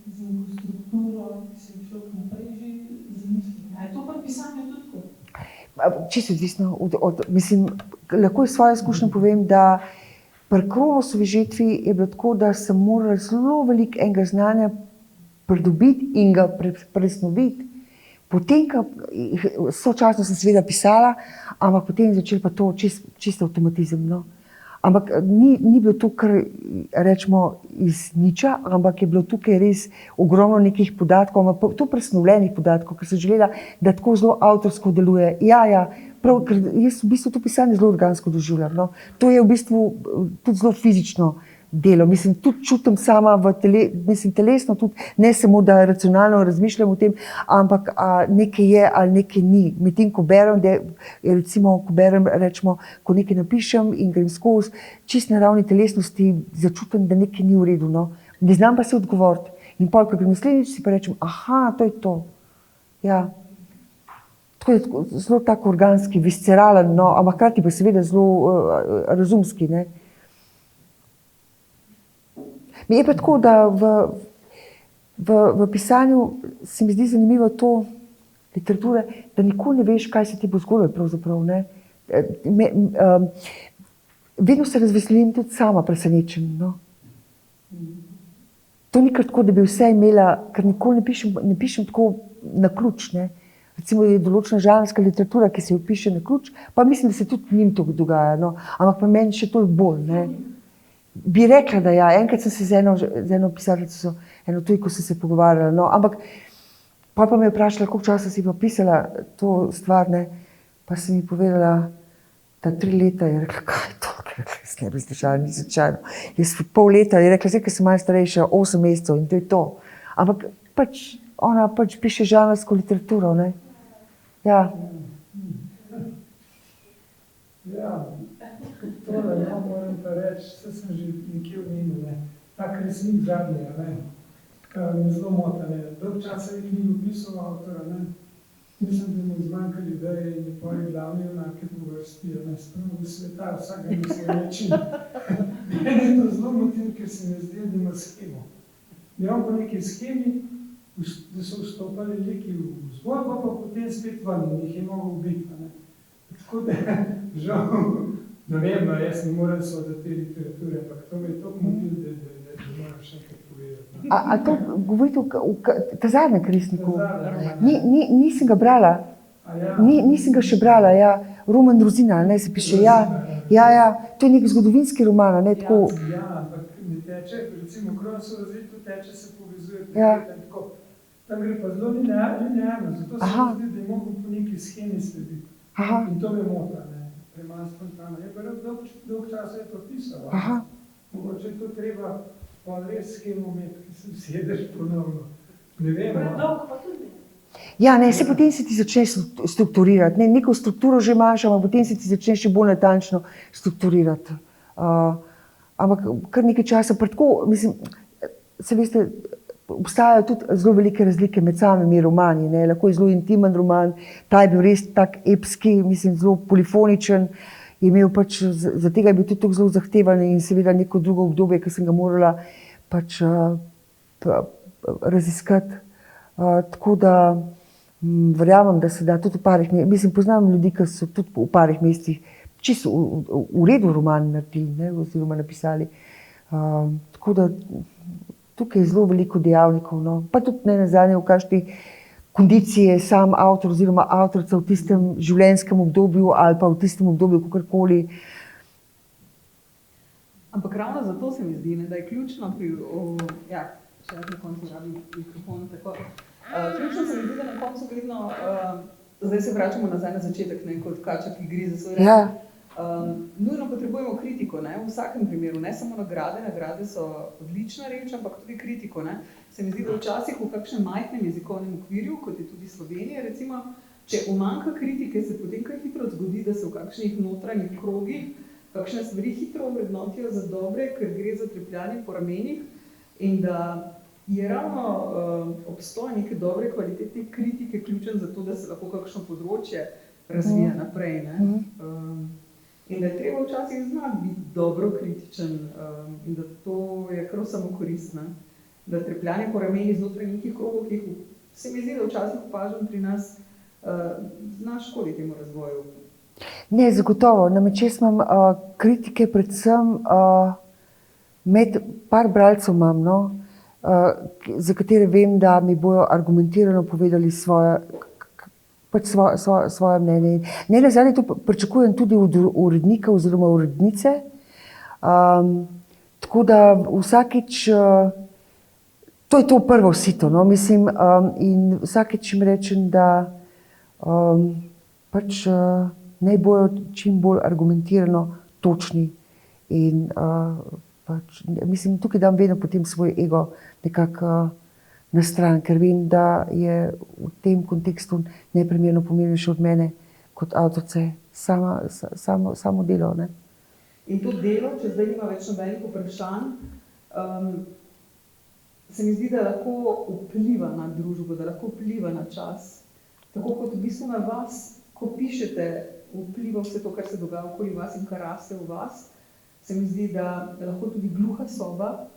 z neko strukturo, ki se je človek naprej že zamislil. A je to pa pisanje tudi tako? Čisto odvisno mislim, lahko iz svoje izkušnje povem, da pri Kronosovi žetvi je bilo tako, da sem morala zelo veliko enega znanja pridobiti in ga presnoviti. Potem, sočasno sem seveda pisala, ampak potem je začel pa to čisto avtomatizem. No. Ampak ni bilo to, kar rečemo iz niča, ampak je bilo tukaj res ogromno nekih podatkov, ampak to presnovljenih podatkov, ker sem želela, da tako zelo avtorsko deluje. Ja, prav, ker jaz v bistvu to pisanje zelo organsko doživljam. No. To je v bistvu tudi zelo fizično delo. Mislim, tudi čutim sama telesno, tudi ne samo, da racionalno razmišljam o tem, ampak nekaj je ali nekaj ni. Medtem, ko berem, rečemo, ko nekaj napišem in grem skozi, čist na ravni telesnosti začutim, da nekaj ni v redu. No. Ne znam pa se odgovoriti. In pol, ko grem naslednjič, si pa rečem, aha, to je to. Ja. Tako je zelo tako organski, visceralen, no, ampak hkrati pa seveda zelo razumski, ne. Mi je pa tako, da v pisanju se mi zdi zanimivo to literature, da nikoli ne veš, kaj se ti bo zgodilo pravzaprav. Ne? Vedno se razveselim tudi sama presenečen. No? To ni kar tako, da bi vse imela, ker nikoli ne pišem tako na ključ. Ne? Recimo je določena žanrska literatura, ki se jo piše na ključ, pa mislim, da se tudi njim to dogaja. No? Ampak pa meni še toliko bolj. Ne? Bi rekla, da ja, enkrat sem se z eno pisateljico, eno tujko sem se pogovarjala, no, ampak pa me je vprašala, koliko časa si pa pisala to stvar, ne, pa sem mi povedala, da 3 leta, je rekla, kaj je to, jaz ne bi zdržala, ni slučajno, jaz pol leta, je rekla, zdaj, ker sem malo starejša, 8 mesecev in to je to, ampak ona piše žanrsko literaturo, ne, ja. Ja. Tole, no, moram pa reči, vse sem že nekje omenil, tak resnik zadnje, me zelo mota, dolg časa je knjigo pisal avtora, mislim, da mu zmanjkali ideje in njegovi glavni junaki po vrsti, spravo sveta, vsakega na svoj način. Mene je to zelo motiv, ker se mi zdi, da ima schemo. Imam pa neki schemi, da so vstopali liki v zgodbo, pa potem spet ven in jih je mogel biti. Tako da, žal, ne vem, jaz ne morem soditi te literature, ampak to me je toliko motiv, da moram še enkrat povedati. A to govorite o Tazadnem Kristniku? Nisem ga brala. Nisem ga še brala, ja. Roman Drozina, ne, se piše, ja. To je nek zgodovinski roman, ne, tako. Ja, ampak ne teče, recimo Kronosova žetva teče, se povezuje, tako. Tam gre pa zelo linearno, zato se mi zdi, da je mogel po neki schemi slediti. In to me mota, premalo spontano. Je pa dolg časa je to pisal. Mogoče je to treba pa res schemo imeti, ki se usedeš ponovno. Ne vem. Predolg pa tudi. Ja, ne, potem se ti začneš strukturirati. Ne, neko strukturo že imaš, ampak potem se ti začneš še bolj natančno strukturirati. Ampak kar nekaj časa, tako, mislim, se veste, obstajajo tudi zelo velike razlike med samimi romani. Ne? Lahko je zelo intimen roman, ta je bil res tak epski, mislim, zelo polifoničen, je imel za tega je bil tudi zelo zahteven in seveda neko drugo obdobje, ki sem ga morala raziskati. Tako da verjamem, da se da tudi v parih mestih, mislim, poznam ljudi, ki so tudi v parih mestih čisto v redu roman naredili, ne? Oziroma napisali. Tako da tukaj je zelo veliko dejavnikov. No. Pa tudi ne nazadnje, v kakšni kondiciji je sam avtor oziroma avtorica v tistem življenjskem obdobju ali pa v tistem obdobju kakorkoli. Ampak ravno zato se mi zdi, ne, da je ključno pri, še na koncu rabi mikrofon, tako. Ključno se mi zdi, da na koncu vedno, zdaj se vračamo nazaj na začetek, ne, kot kača, ki gre za svoj rek. Ja. Nujno potrebujemo kritiko, ne, v vsakem primeru, ne samo nagrade so odlična reč, ampak tudi kritiko, ne. Se mi zdi, da včasih v kakšnem majhnem jezikovnem okvirju, kot je tudi Slovenija, recimo, če umanjka kritike, se potem kar hitro zgodi, da se v kakšnih notranjih krogih kakšne stvari hitro vrednotijo za dobre, ker gre za trepljanje po ramenih in da je ravno obstoj neke dobre kvalitetne kritike ključen za to, da se lahko kakšno področje razvija naprej. Ne? In da je treba včasih znati biti dobro kritičen in da to je prav samo koristno. Da trepljanje po ramenih znotraj nekih krogov, ki jih se mi zdi, da včasih opažam pri nas, zna škoditi temu razvoju. Ne, zagotovo. Namreč jaz imam kritike predvsem med par bralcev imam, no, za katere vem, da mi bojo argumentirano povedali svoje mnenje. Ne nazadnje to pričakujem tudi od urednika oziroma urednice. Tako da vsakič, to je to prvo sito, no, mislim, in vsakič jim rečem, da naj bojo čim bolj argumentirano točni in mislim, tukaj dam vedno potem svoj ego nekako na stran, ker vem, da je v tem kontekstu neprimerno pomembnejše od mene kot avtorice samo delo. Ne? In to delo, če zdaj nima več nobenih vprašanj, se mi zdi, da lahko vpliva na družbo, da lahko vpliva na čas. Tako kot v bistvu na vas, ko pišete, vpliva vse to, kar se dogaja okoli vas in kar raste v vas, se mi zdi, da lahko tudi gluha soba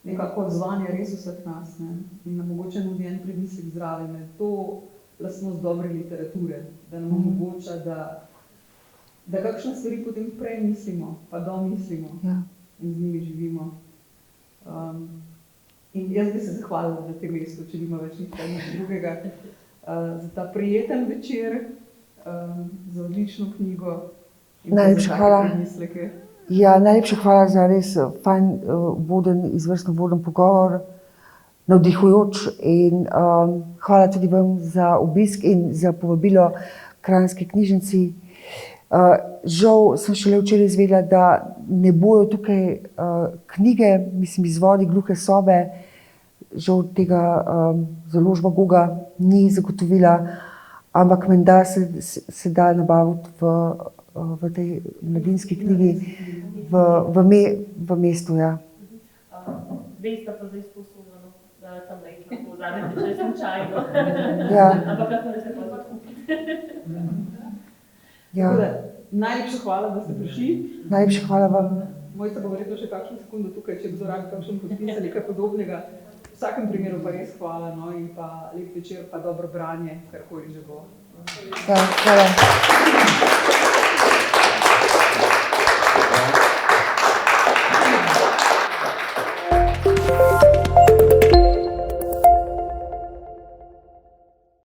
nekako odzvanja res vseh nas, ne? In nam mogoče nudi en premislek zraven. To lastnost dobre literature, da nam omogoča, da kakšne stvari potem premislimo, pa domislimo in z njimi živimo. In jaz bi se zahvalila na tem mestu, če nima več nič drugega, za ta prijeten večer, za odlično knjigo in najlepša za hvala. premisleke. Ja, najlepša hvala za res fajn, izvrstno voden pogovor, navdihujoč in hvala tudi vam za obisk in za povabilo Kranjski knjižnici. Žal sem šele včeraj izvedela, da ne bojo tukaj knjige, mislim, izvodi gluhe sobe, žal tega založba Goga ni zagotovila, ampak menda se da nabaviti v tej mladinski knjigi v mestu. Ja. Veste pa zdaj sposobno, da tam lahko vzamete, če je slučajno. Ja. Ampak lahko ne se pa zakupiti. Ja. Najlepša hvala, da ste prišli. Najlepša hvala vam. Mojca bo verjetno še kakšno sekundo tukaj, če kdo rabi kakšen podpis ali kaj podobnega. V vsakem primeru pa res hvala, no, in pa lep večer, pa dobro branje, karkoli že bo. Ja, hvala.